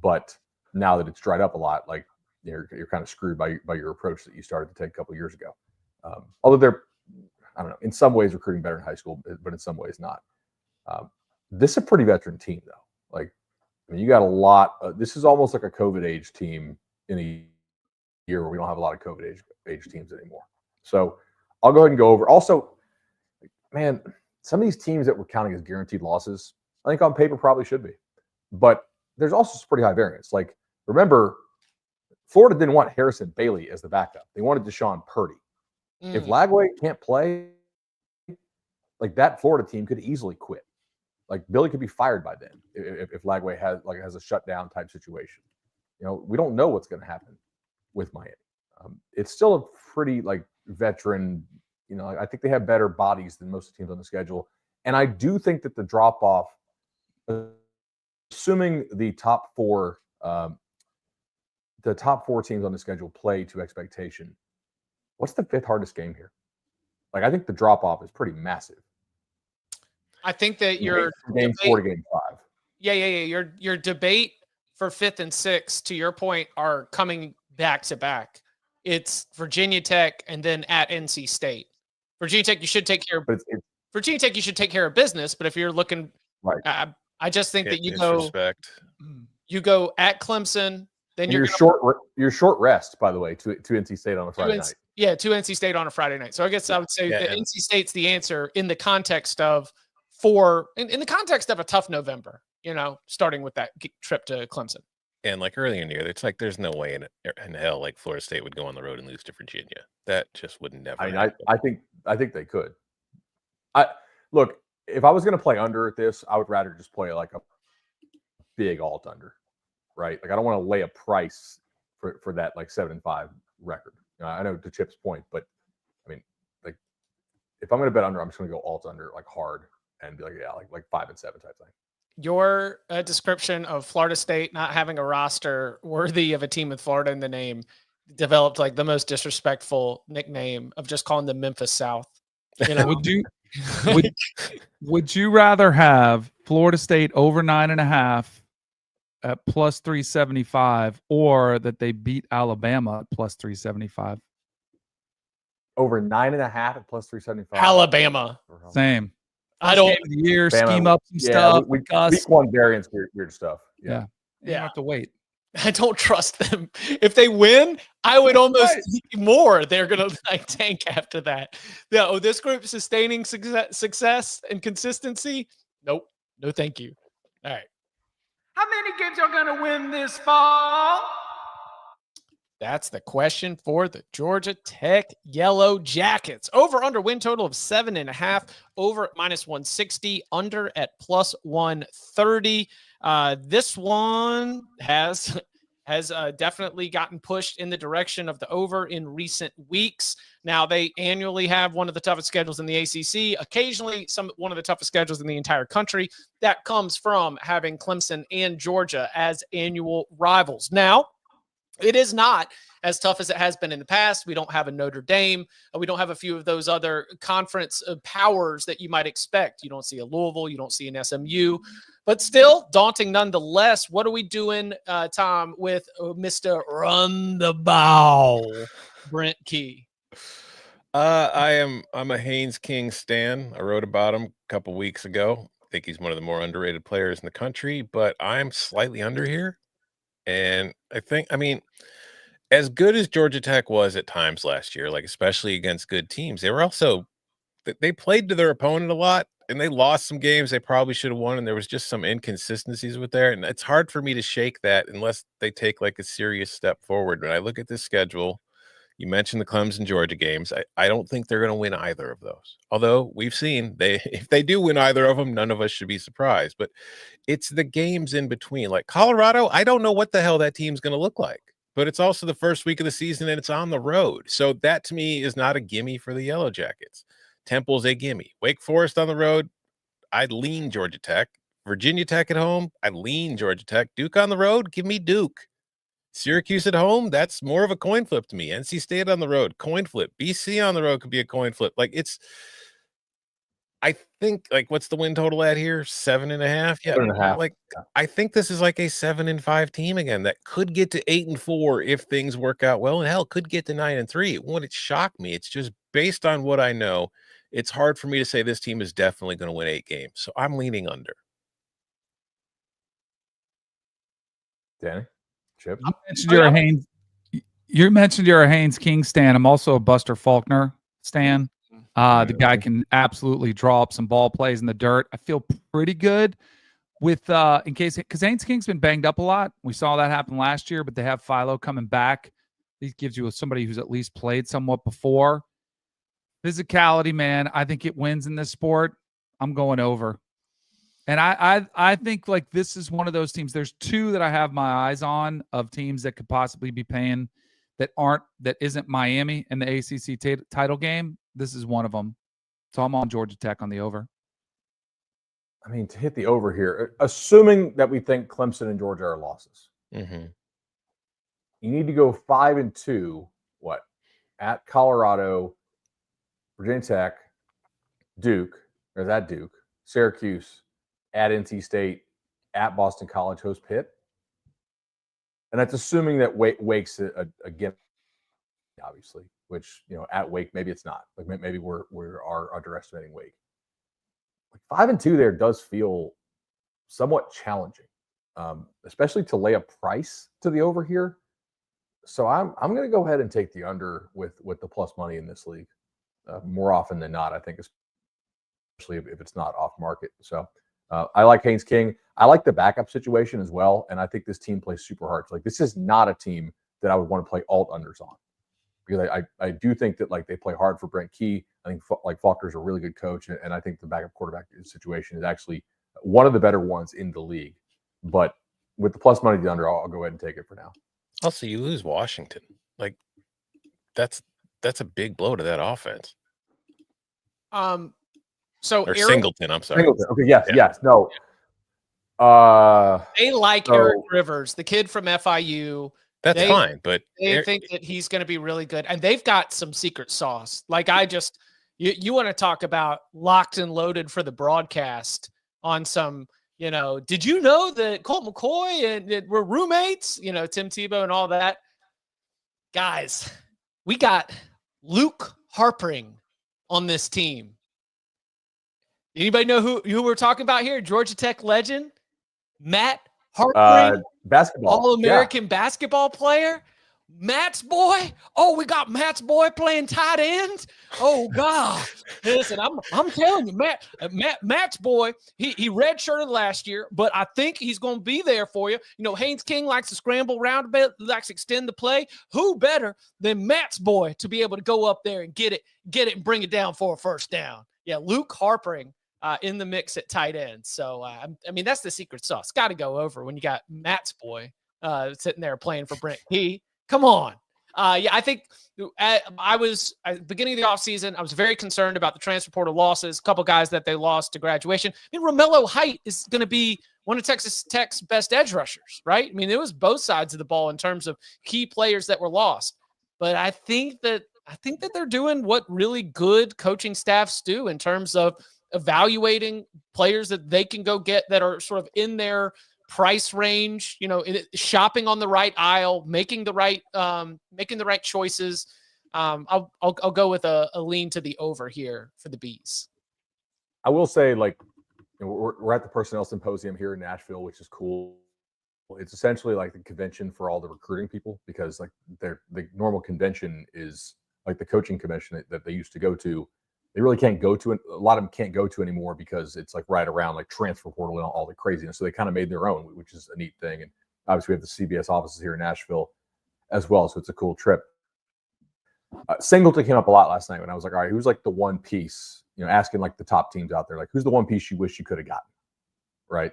But now that it's dried up a lot, like you're kind of screwed by your approach that you started to take a couple of years ago. Although they're, I don't know, in some ways recruiting better in high school, but in some ways not. This is a pretty veteran team, though. Like, you got a lot. This is almost like a COVID age team in a year where we don't have a lot of COVID age teams anymore. So I'll go ahead and go over. Also, man, some of these teams that we're counting as guaranteed losses, I think on paper probably should be. But there's also some pretty high variance. Like, remember, Florida didn't want Harrison Bailey as the backup. They wanted Deshaun Purdy. If Lagway can't play, like that Florida team could easily quit. Like Billy could be fired by then if Lagway has a shutdown type situation. We don't know what's going to happen with Miami. It's still a pretty veteran. I think they have better bodies than most of the teams on the schedule, and I do think that the drop off, assuming the top four teams on the schedule play to expectation, what's the fifth hardest game here? Like, I think the drop off is pretty massive. I think that your game 4 to game 5. Yeah. Your debate for 5th and 6th, to your point, are coming back to back. It's Virginia Tech and then at NC State. Virginia Tech, you should take care of. Virginia Tech, you should take care of business. But if you're looking, right, I just think that you go at Clemson. Then you're short rest, by the way, to NC State on a Friday night. Yeah, to NC State on a Friday night. So I guess I would say that NC State's the answer in the context of in the context of a tough November. Starting with that trip to Clemson. And like earlier in the year, it's like there's no way in hell like Florida State would go on the road and lose to Virginia. That just would never. I think they could. Look, if I was going to play under at this, I would rather just play like a big alt under, right? Like I don't want to lay a price for that like 7-5 record. I know to Chip's point, but I mean, like if I'm going to bet under, I'm just going to go alt under like hard and be like 5-7 type thing. Your description of Florida State not having a roster worthy of a team with Florida in the name developed like the most disrespectful nickname of just calling them Memphis South. Would you rather have Florida State over 9.5 at plus 375 or that they beat Alabama at plus 375? Over 9.5 at plus 375. Alabama. Same. I don't. Game of the year, Bama, scheme up some stuff. Week 1 variance, weird stuff. Yeah. You don't have to wait. I don't trust them. If they win, I would almost think more. They're going to tank after that. No, this group sustaining success and consistency. Nope. No, thank you. All right. How many games are going to win this fall? That's the question for the Georgia Tech Yellow Jackets. Over under win total of 7.5, over at -160, under at +130. This one has definitely gotten pushed in the direction of the over in recent weeks. Now, they annually have one of the toughest schedules in the ACC, occasionally one of the toughest schedules in the entire country. That comes from having Clemson and Georgia as annual rivals. Now, it is not as tough as it has been in the past. We don't have a Notre Dame. We don't have a few of those other conference powers that you might expect. You don't see a Louisville. You don't see an SMU. But still, daunting nonetheless. What are we doing, Tom, with Mr. Run the Ball, Brent Key? I'm a Haynes King stan. I wrote about him a couple weeks ago. I think he's one of the more underrated players in the country, but I'm slightly under here. And I mean, as good as Georgia Tech was at times last year, like especially against good teams, they played to their opponent a lot and they lost some games they probably should have won. And there was just some inconsistencies with there. And it's hard for me to shake that unless they take like a serious step forward. When I look at this schedule, you mentioned the Clemson Georgia games. I don't think they're going to win either of those. Although we've seen if they do win either of them, none of us should be surprised. But it's the games in between. Like Colorado, I don't know what the hell that team's going to look like. But it's also the first week of the season and it's on the road. So that to me is not a gimme for the Yellow Jackets. Temple's a gimme. Wake Forest on the road, I'd lean Georgia Tech. Virginia Tech at home, I'd lean Georgia Tech. Duke on the road, give me Duke. Syracuse at home, that's more of a coin flip to me. NC State on the road, coin flip. BC on the road could be a coin flip. I think, what's the win total at here? 7.5? Yeah. 7.5. I think this is like a 7-5 team again that could get to 8-4 if things work out well, and hell, could get to 9-3. It wouldn't shock me. It's just based on what I know. It's hard for me to say this team is definitely going to win 8 games. So I'm leaning under. Danny? Chip? You mentioned you're a Haynes King stan. I'm also a Buster Faulkner stan. The guy can absolutely draw up some ball plays in the dirt. I feel pretty good with because Haynes King's been banged up a lot. We saw that happen last year, but they have Philo coming back. He gives you somebody who's at least played somewhat before. Physicality, man. I think it wins in this sport. I'm going over. And I think like this is one of those teams. There's 2 that I have my eyes on of teams that could possibly be paying that isn't Miami in the ACC title game. This is one of them. So I'm on Georgia Tech on the over. I mean, to hit the over here, assuming that we think Clemson and Georgia are losses, Mm-hmm. you need to go 5-2. What? At Colorado, Virginia Tech, Duke, or at Duke, Syracuse, at NC State, at Boston College, host Pitt. And that's assuming that Wake's a gimme, obviously, which, at Wake, maybe it's not. Like maybe we are underestimating Wake. Like 5-2 there does feel somewhat challenging, especially to lay a price to the over here. So I'm going to go ahead and take the under with the plus money in this league more often than not, I think, especially if it's not off market. So I like Haynes King. I like the backup situation as well. And I think this team plays super hard. Like, this is not a team that I would want to play alt unders on, because I do think that, like, they play hard for Brent Key. I think Faulkner's a really good coach. And I think the backup quarterback situation is actually one of the better ones in the league. But with the plus money to the under, I'll go ahead and take it for now. Also, you lose Washington. Like, that's a big blow to that offense. So Or Singleton, I'm sorry. Singleton. Okay, yes. No. They like Eric Rivers, the kid from FIU. That's fine, but they think that he's going to be really good, and they've got some secret sauce. Like, you want to talk about locked and loaded for the broadcast on some, did you know that Colt McCoy and were roommates, Tim Tebow and all that? Guys, we got Luke Harpering on this team. Anybody know who we're talking about here? Georgia Tech legend, Matt Harpering, basketball, All-American basketball player. Matt's boy. Oh, we got Matt's boy playing tight end. Oh God! Listen, I'm telling you, Matt's boy. He redshirted last year, but I think he's going to be there for you. Haynes King likes to scramble around a bit, likes to extend the play. Who better than Matt's boy to be able to go up there and get it, and bring it down for a first down? Yeah, Luke Harpering in the mix at tight end. So I mean, that's the secret sauce. Got to go over when you got Matt's boy sitting there playing for Brent Key. Come on. I think I was at the beginning of the offseason, I was very concerned about the transfer portal losses, a couple guys that they lost to graduation. I mean, Romello Height is going to be one of Texas Tech's best edge rushers, right? I mean, it was both sides of the ball in terms of key players that were lost. But I think that they're doing what really good coaching staffs do in terms of evaluating players that they can go get that are sort of in their price range, shopping on the right aisle, making the right choices. I'll go with a lean to the over here for the Bees. I will say, like, we're at the personnel symposium here in Nashville, which is cool. It's essentially like the convention for all the recruiting people, because like the normal convention is like the coaching convention that they used to go to. They really can't go to it. A lot of them can't go to anymore because it's like right around like transfer portal and all the craziness. So they kind of made their own, which is a neat thing. And obviously we have the CBS offices here in Nashville as well. So it's a cool trip. Singleton came up a lot last night when I was like, all right, who's like the one piece, asking like the top teams out there, like who's the one piece you wish you could have gotten? Right.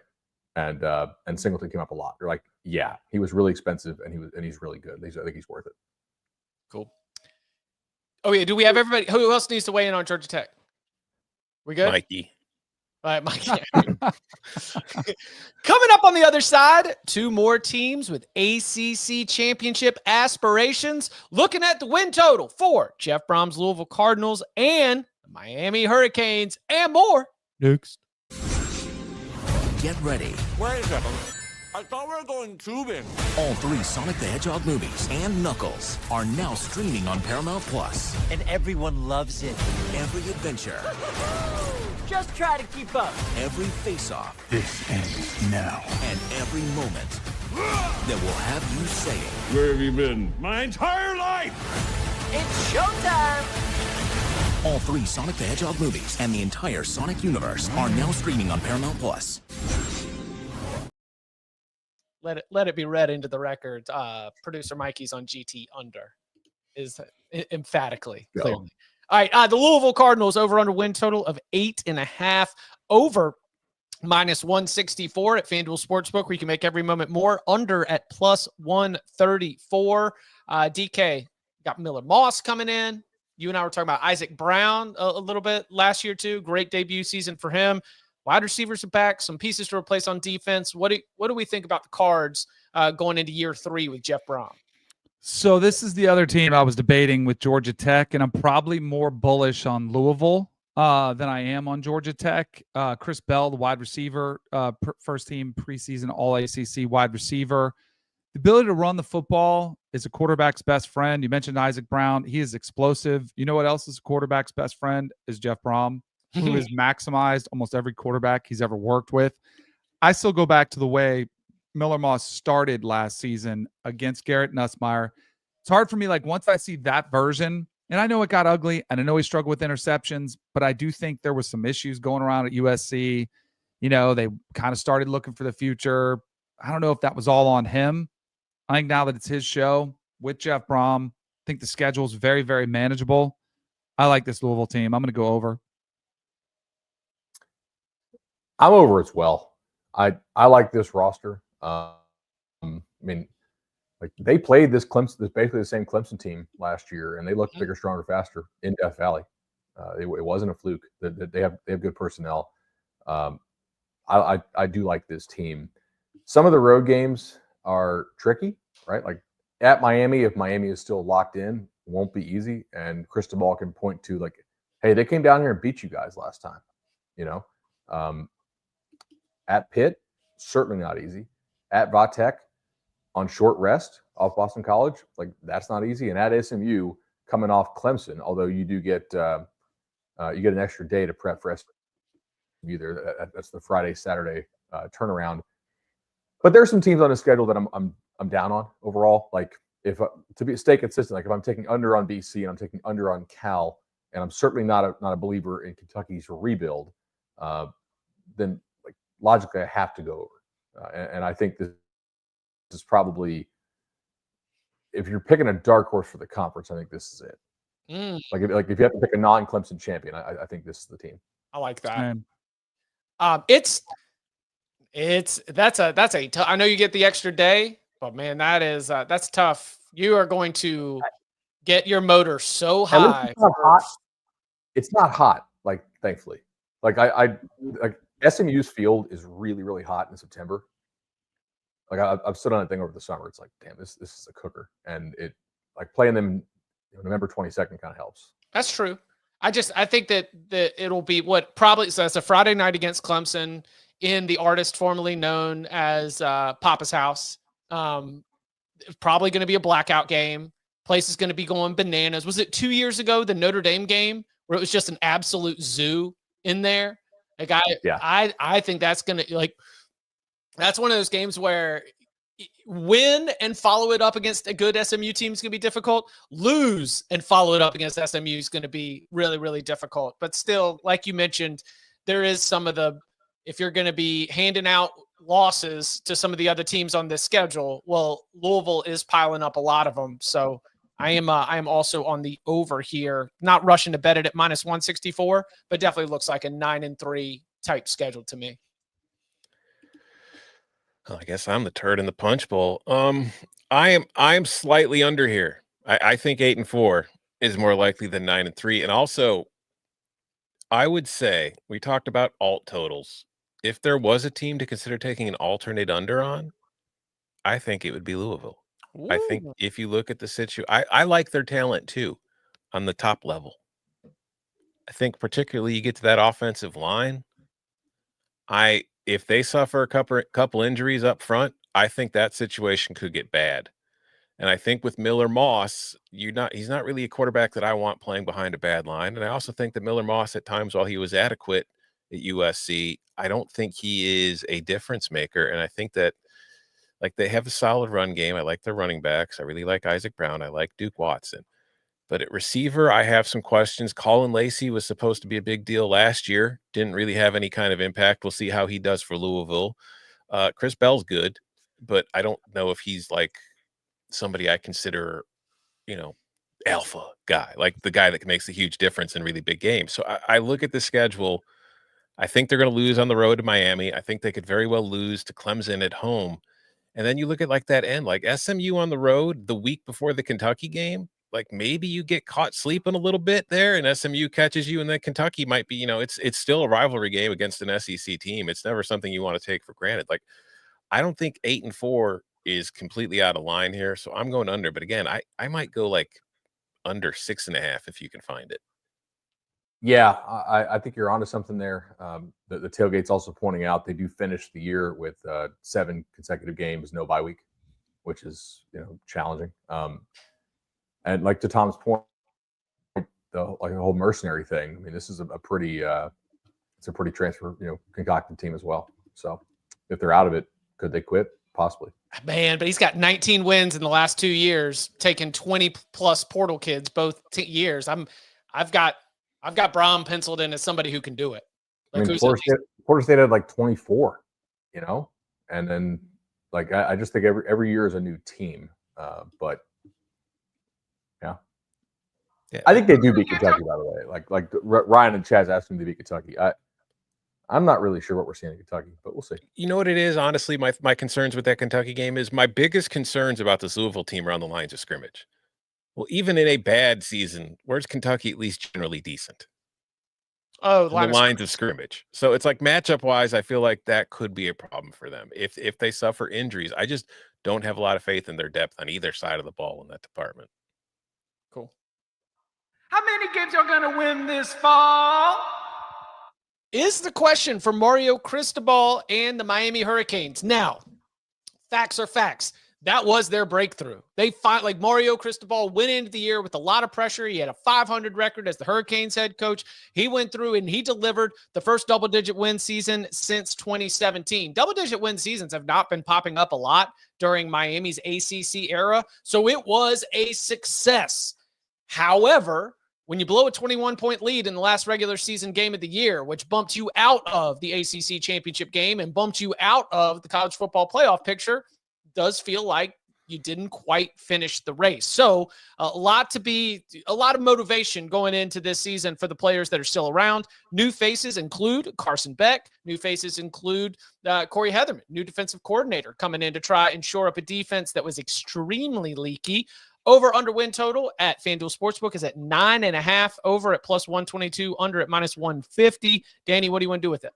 And Singleton came up a lot. They're like, yeah, he was really expensive and he's really good. I think he's worth it. Cool. Oh yeah, do we have everybody? Who else needs to weigh in on Georgia Tech? We good? Mikey. All right, Mikey. Coming up on the other side, two more teams with ACC championship aspirations. Looking at the win total for Jeff Brom's Louisville Cardinals and the Miami Hurricanes and more. Next. Get ready. Wait a second. I thought we were going tubing. All three Sonic the Hedgehog movies and Knuckles are now streaming on Paramount Plus. And everyone loves it. Every adventure. Just try to keep up. Every face-off. This ends now. And every moment that will have you saying, Where have you been? My entire life! It's showtime! all three Sonic the Hedgehog movies and the entire Sonic universe are now streaming on Paramount Plus. Let it be read into the record. Producer Mikey's on GT under is emphatically clearly. All right, the Louisville Cardinals over under win total of 8.5, over -164 at FanDuel Sportsbook, where you can make every moment more. Under at +134. DK got Miller Moss coming in. You and I were talking about Isaac Brown a little bit last year too. Great debut season for him. Wide receivers are back, some pieces to replace on defense. What do we think about the Cards going into year 3 with Jeff Brom? So this is the other team I was debating with Georgia Tech, and I'm probably more bullish on Louisville than I am on Georgia Tech. Chris Bell, the wide receiver, first team preseason All ACC wide receiver. The ability to run the football is a quarterback's best friend. You mentioned Isaac Brown. He is explosive. You know what else is a quarterback's best friend? Is Jeff Brom, who has maximized almost every quarterback he's ever worked with. I still go back to the way Miller Moss started last season against Garrett Nussmeier. It's hard for me, like, once I see that version, and I know it got ugly, and I know he struggled with interceptions, but I do think there was some issues going around at USC. You know, they kind of started looking for the future. I don't know if that was all on him. I think now that it's his show with Jeff Brom, I think the schedule is very, very manageable. I like this Louisville team. I'm going to go over. I'm over as well. I like this roster. I mean, like, they played this basically the same Clemson team last year, and they looked bigger, stronger, faster in Death Valley. It wasn't a fluke. They have good personnel. I do like this team. Some of the road games are tricky, right? Like at Miami, if Miami is still locked in, won't be easy. And Cristobal can point to, like, hey, they came down here and beat you guys last time. You know, at Pitt, certainly not easy. At Vatek, on short rest off Boston College, like, that's not easy. And at SMU, coming off Clemson, although you do get an extra day to prep for SMU there. That's the Friday, Saturday turnaround. But there's some teams on the schedule that I'm down on overall. Like, if to stay consistent, like if I'm taking under on BC and I'm taking under on Cal, and I'm certainly not a believer in Kentucky's rebuild, then, like, logically I have to go over. And I think this is probably, if you're picking a dark horse for the conference, I think this is it. Like if you have to pick a non-Clemson champion, I think this is the team. I like that. Man. That's a I know you get the extra day, but man, that's tough. You are going to get your motor so high. It's not hot. It's not hot, like, thankfully. Like like SMU's field is really, really hot in September. Like I've stood on a thing over the summer. It's like, damn, this is a cooker. And it, like, playing them November 22nd kind of helps. That's true. I think that it'll be so that's a Friday night against Clemson in the artist formerly known as Papa's House. Probably going to be a blackout game. Place is going to be going bananas. Was it 2 years ago, the Notre Dame game, where it was just an absolute zoo in there? Like, I think that's going to, like, that's one of those games where win and follow it up against a good SMU team is going to be difficult. Lose and follow it up against SMU is going to be really, really difficult. But still, like you mentioned, there is some of the, if you're going to be handing out losses to some of the other teams on this schedule, well, Louisville is piling up a lot of them. So I am also on the over here, not rushing to bet it at -164, but definitely looks like a 9-3 type schedule to me. Well, I guess I'm the turd in the punch bowl. I'm slightly under here. I think 8-4 is more likely than 9-3. And also, I would say, we talked about alt totals. If there was a team to consider taking an alternate under on, I think it would be Louisville. Ooh. I think if you look at the situation, I like their talent too on the top level. I think particularly you get to that offensive line. If they suffer a couple injuries up front, I think that situation could get bad. And I think with Miller Moss, he's not really a quarterback that I want playing behind a bad line. And I also think that Miller Moss, at times while he was adequate at USC, I don't think he is a difference maker. And I think that, like, they have a solid run game. I like their running backs. I really like Isaac Brown. I like Duke Watson. But at receiver, I have some questions. Colin Lacey was supposed to be a big deal last year. Didn't really have any kind of impact. We'll see how he does for Louisville. Chris Bell's good, but I don't know if he's like somebody I consider, alpha guy, like the guy that makes a huge difference in really big games. So I look at the schedule. I think they're going to lose on the road to Miami. I think they could very well lose to Clemson at home. And then you look at, like, that end, like SMU on the road the week before the Kentucky game. like maybe you get caught sleeping a little bit there and SMU catches you, and then Kentucky might be, it's still a rivalry game against an SEC team. It's never something you want to take for granted. Like, I don't think 8-4 is completely out of line here. So I'm going under, but again, I might go like under 6.5 if you can find it. Yeah, I think you're onto something there. The tailgate's also pointing out they do finish the year with 7 consecutive games, no bye week, which is challenging. And like to Tom's point, the whole mercenary thing. I mean, this is a pretty it's a pretty transfer concocted team as well. So if they're out of it, could they quit? Possibly. Man, but he's got 19 wins in the last 2 years, taking 20 plus portal kids both years. I've got Braum penciled in as somebody who can do it. Like, I mean, Florida State had like 24, and then like I just think every year is a new team. But yeah, I think they do beat Kentucky. By the way, like Ryan and Chaz asked them to beat Kentucky. I'm not really sure what we're seeing in Kentucky, but we'll see. You know what it is? Honestly, my concerns with that Kentucky game is my biggest concerns about this Louisville team are on the lines of scrimmage. Well, even in a bad season, where's Kentucky at least generally decent? Oh, the lines of scrimmage. So it's like matchup wise, I feel like that could be a problem for them. If they suffer injuries, I just don't have a lot of faith in their depth on either side of the ball in that department. Cool. How many games are going to win this fall? Is the question for Mario Cristobal and the Miami Hurricanes. Now, facts are facts. That was their breakthrough. They like Mario Cristobal went into the year with a lot of pressure. He had a 500 record as the Hurricanes head coach. He went through and he delivered the first double-digit win season since 2017. Double-digit win seasons have not been popping up a lot during Miami's ACC era, so it was a success. However, when you blow a 21-point lead in the last regular season game of the year, which bumped you out of the ACC championship game and bumped you out of the college football playoff picture, does feel like you didn't quite finish the race. So a lot of motivation going into this season for the players that are still around. New faces include Carson Beck. New faces include Corey Heatherman, new defensive coordinator, coming in to try and shore up a defense that was extremely leaky. Over under win total at FanDuel Sportsbook is at 9.5, over at plus 122, under at minus 150. Danny, what do you want to do with it?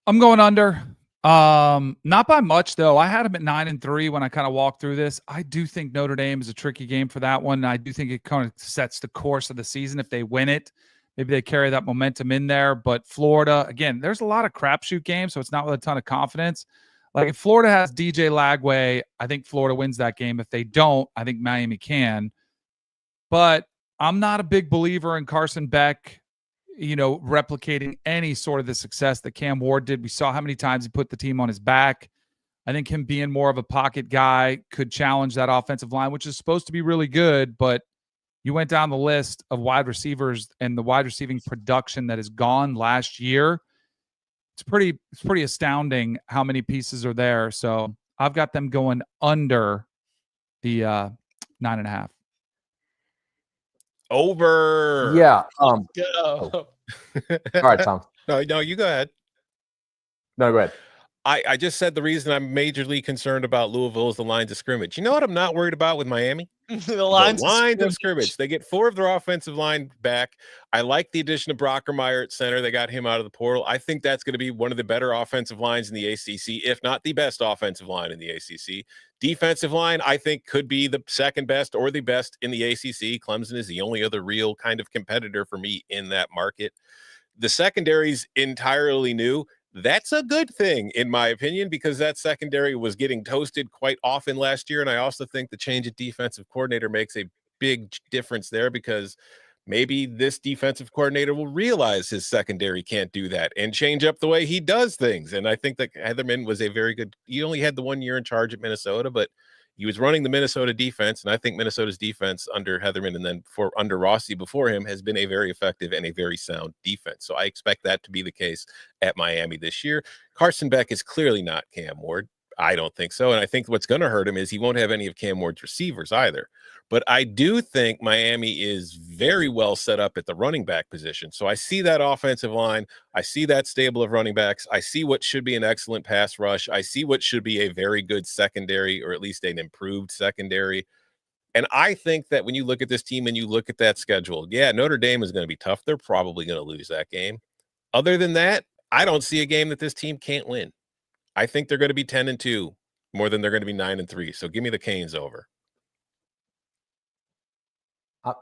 I'm going under. Not by much though. I had them at 9-3 when I kind of walked through this. I do think Notre Dame is a tricky game for that one. I do think it kind of sets the course of the season. If they win it, maybe they carry that momentum in there. But Florida, again, there's a lot of crapshoot games, so it's not with a ton of confidence. Like if Florida has DJ Lagway, I think Florida wins that game. If they don't, I think Miami can. But I'm not a big believer in Carson Beck, replicating any sort of the success that Cam Ward did. We saw how many times he put the team on his back. I think him being more of a pocket guy could challenge that offensive line, which is supposed to be really good. But you went down the list of wide receivers and the wide receiving production that is gone last year. It's pretty astounding how many pieces are there. So I've got them going under the 9.5. Over. Yeah. Go. All right, Tom. No, you go ahead. No, go ahead. I just said the reason I'm majorly concerned about Louisville is the lines of scrimmage. You know what I'm not worried about with Miami? the lines of scrimmage. They get 4 of their offensive line back. I like the addition of Brockermeyer at center. They got him out of the portal. I think that's going to be one of the better offensive lines in the ACC, if not the best offensive line in the ACC. Defensive line, I think, could be the second best or the best in the ACC. Clemson is the only other real kind of competitor for me in that market. The secondary's entirely new. That's a good thing, in my opinion, because that secondary was getting toasted quite often last year. And I also think the change of defensive coordinator makes a big difference there, because maybe this defensive coordinator will realize his secondary can't do that and change up the way he does things. And I think that Heatherman was a very good, he only had the 1 year in charge at Minnesota, but he was running the Minnesota defense. And I think Minnesota's defense under Heatherman and then under Rossi before him has been a very effective and a very sound defense. So I expect that to be the case at Miami this year. Carson Beck is clearly not Cam Ward. I don't think so. And I think what's going to hurt him is he won't have any of Cam Ward's receivers either. But I do think Miami is very well set up at the running back position. So I see that offensive line. I see that stable of running backs. I see what should be an excellent pass rush. I see what should be a very good secondary, or at least an improved secondary. And I think that when you look at this team and you look at that schedule, yeah, Notre Dame is going to be tough. They're probably going to lose that game. Other than that, I don't see a game that this team can't win. I think they're going to be 10-2 more than they're going to be 9-3. So give me the Canes over.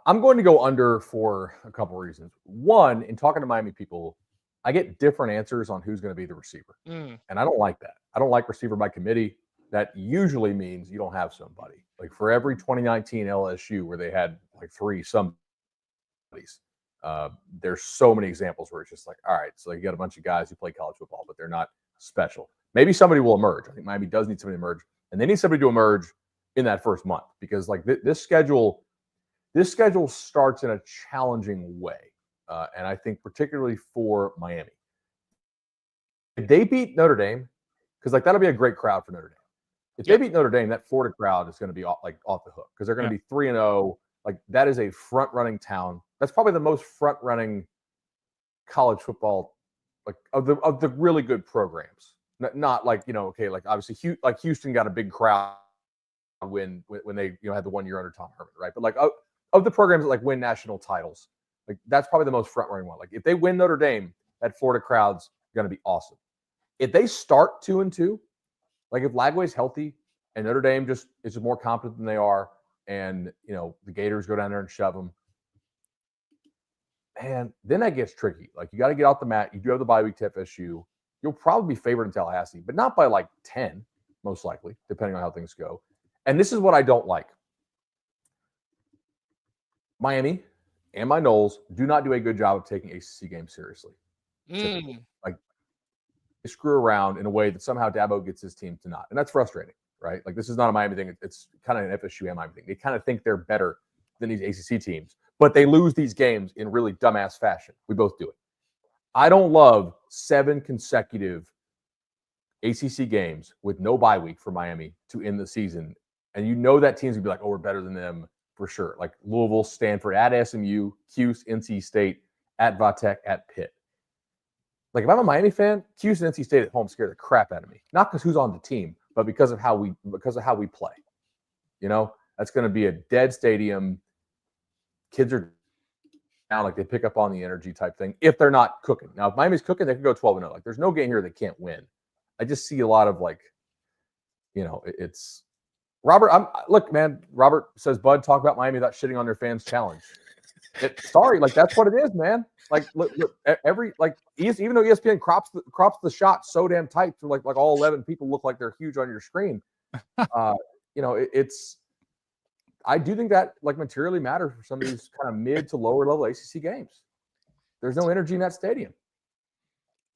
I'm going to go under for a couple reasons. One, in talking to Miami people, I get different answers on who's going to be the receiver. And I don't like that. I don't like receiver by committee. That usually means you don't have somebody. Like for every 2019 LSU where they had like 3 somebodies, there's so many examples where it's just like, all right, so you got a bunch of guys who play college football, but they're not special. Maybe somebody will emerge. I think Miami does need somebody to emerge, and they need somebody to emerge in that first month because like this schedule starts in a challenging way. And I think particularly for Miami, if they beat Notre Dame, because like that'll be a great crowd for Notre Dame. If they beat Notre Dame, that Florida crowd is going to be off the hook because they're going to be 3-0. Like that is a front-running town. That's probably the most front-running college football, like of the really good programs. Not like like obviously like Houston got a big crowd when they had the 1 year under Tom Herman, right? But like of the programs that like win national titles, like that's probably the most front-running one. Like if they win Notre Dame, that Florida crowd's going to be awesome. If they start 2-2. Like if Lagway's healthy and Notre Dame just is more competent than they are, and the Gators go down there and shove them, man, then that gets tricky. Like you got to get off the mat. You do have the bye week to FSU. You'll probably be favored in Tallahassee, but not by like 10, most likely, depending on how things go. And this is what I don't like. Miami and my Noles do not do a good job of taking ACC games seriously. Like they screw around in a way that somehow Dabo gets his team to not. And that's frustrating, right? Like this is not a Miami thing. It's kind of an FSU and Miami thing. They kind of think they're better than these ACC teams, but they lose these games in really dumbass fashion. We both do it. I don't love 7 consecutive ACC games with no bye week for Miami to end the season. And that team's going to be like, oh, we're better than them for sure. Like Louisville, Stanford, at SMU, Cuse, NC State, at Vatech, at Pitt. Like if I'm a Miami fan, Cuse and NC State at home scare the crap out of me. Not because who's on the team, but because of how we play. That's going to be a dead stadium. Kids are down, like they pick up on the energy type thing. If they're not cooking, now if Miami's cooking, they can go 12-0. Like there's no game here they can't win. I just see a lot of like, it's Robert. Look, man. Robert says, "Bud, talk about Miami without shitting on their fans." Challenge. Sorry, like that's what it is, man. Like look, every even though ESPN crops the shot so damn tight to like all 11 people look like they're huge on your screen. It's. I do think that like materially matters for some of these kind of mid to lower level ACC games. There's no energy in that stadium.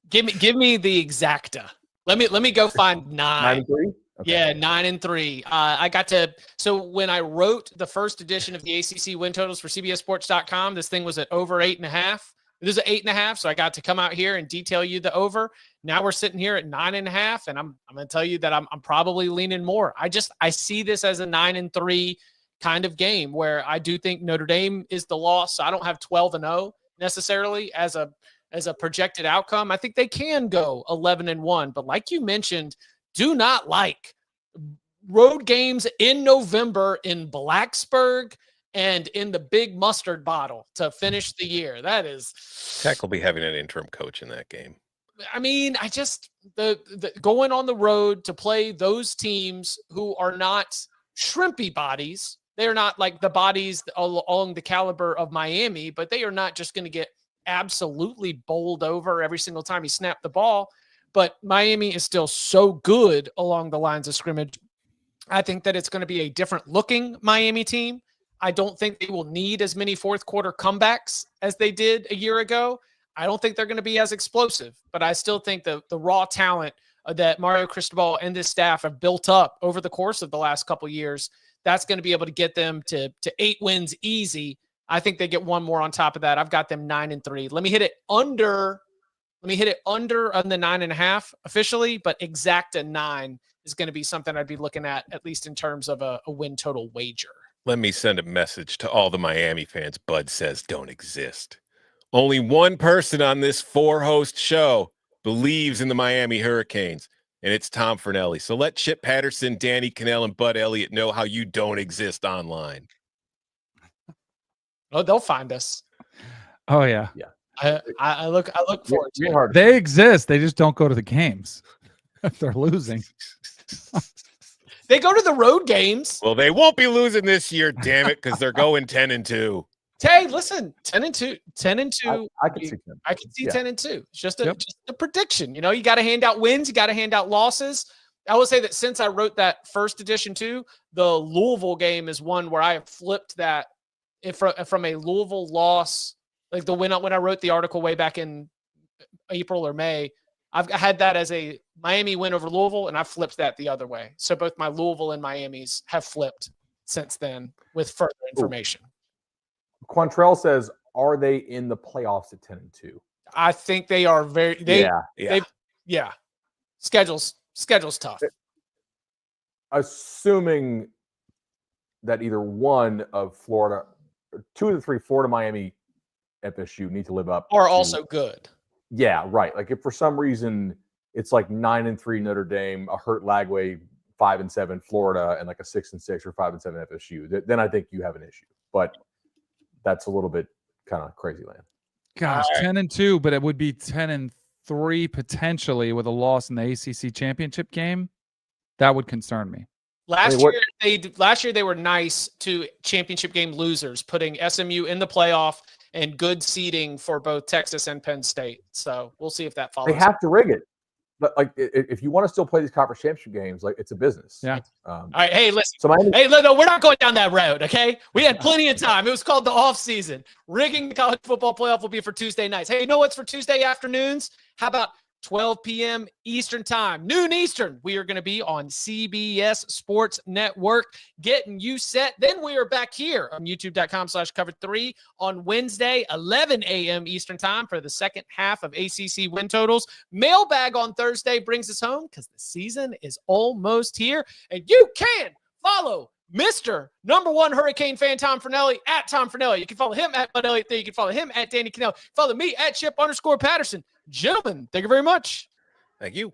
Give me the exacta. Let me go find 9. 9-3? Okay. Yeah, 9-3. I got to. So when I wrote the first edition of the ACC win totals for CBSSports.com, this thing was at over 8.5. This is at 8.5. So I got to come out here and detail you the over. Now we're sitting here at 9.5, and I'm going to tell you that I'm probably leaning more. I see this as a 9-3 kind of game where I do think Notre Dame is the loss. So I don't have 12-0 necessarily as a projected outcome. I think they can go 11-1, but like you mentioned, do not like road games in November in Blacksburg and in the big mustard bottle to finish the year. That is Tech will be having an interim coach in that game. I mean, I just the going on the road to play those teams who are not shrimpy bodies. They're not like the bodies along the caliber of Miami, but they are not just going to get absolutely bowled over every single time he snapped the ball. But Miami is still so good along the lines of scrimmage. I think that it's going to be a different looking Miami team. I don't think they will need as many fourth quarter comebacks as they did a year ago. I don't think they're going to be as explosive, but I still think the raw talent that Mario Cristobal and this staff have built up over the course of the last couple of years, that's going to be able to get them to 8 wins easy. I think they get one more on top of that. I've got them 9-3. Let me hit it under on the 9.5 officially, but exacta 9 is going to be something I'd be looking at least in terms of a win total wager. Let me send a message to all the Miami fans Bud says don't exist. Only one person on this 4-host show believes in the Miami Hurricanes, and it's Tom Fornelli. So let Chip Patterson, Danny Kanell, and Bud Elliott know how you don't exist online. Oh, they'll find us. Oh yeah. I look forward to it. They exist. They just don't go to the games if they're losing. They go to the road games. Well, they won't be losing this year, damn it, because they're going 10-2. Hey, listen, 10-2. I can see 10. I can see 10-2. It's just a prediction. You know, you got to hand out wins. You got to hand out losses. I will say that since I wrote that first edition too, the Louisville game is one where I have flipped that from a Louisville loss, like when I wrote the article way back in April or May, I've had that as a Miami win over Louisville, and I flipped that the other way. So both my Louisville and Miami's have flipped since then with further information. Quantrell says, are they in the playoffs at 10-2? I think they are Schedule's tough. Assuming that either one of Florida, or two of the three, Florida, Miami, FSU, need to live up. Are also good. Yeah, right. Like if for some reason it's like 9-3 Notre Dame, a hurt Lagway 5-7 Florida, and like a 6-6 or 5-7 FSU, then I think you have an issue. But that's a little bit kind of crazy land. Gosh, 10-2, but it would be 10-3 potentially with a loss in the ACC championship game. That would concern me. Last year they were nice to championship game losers, putting SMU in the playoff and good seeding for both Texas and Penn State. So we'll see if that follows. They have to rig it. But like, if you want to still play these conference championship games, like it's a business. Yeah. All right. Hey, listen. So no, we're not going down that road. Okay. We had plenty of time. It was called the off season. Rigging the college football playoff will be for Tuesday nights. Hey, you know what's for Tuesday afternoons? How about 12 p.m. Eastern time, noon Eastern? We are going to be on CBS Sports Network, getting you set. Then we are back here on youtube.com/cover3 on Wednesday, 11 a.m. Eastern time for the second half of ACC Win Totals. Mailbag on Thursday brings us home because the season is almost here. And you can follow Mr. #1 Hurricane fan Tom Fornelli at Tom Fornelli. You can follow him at Bud Elliott. You can follow him at Danny Kanell. Follow me at Chip _Patterson. Gentlemen, thank you very much. Thank you.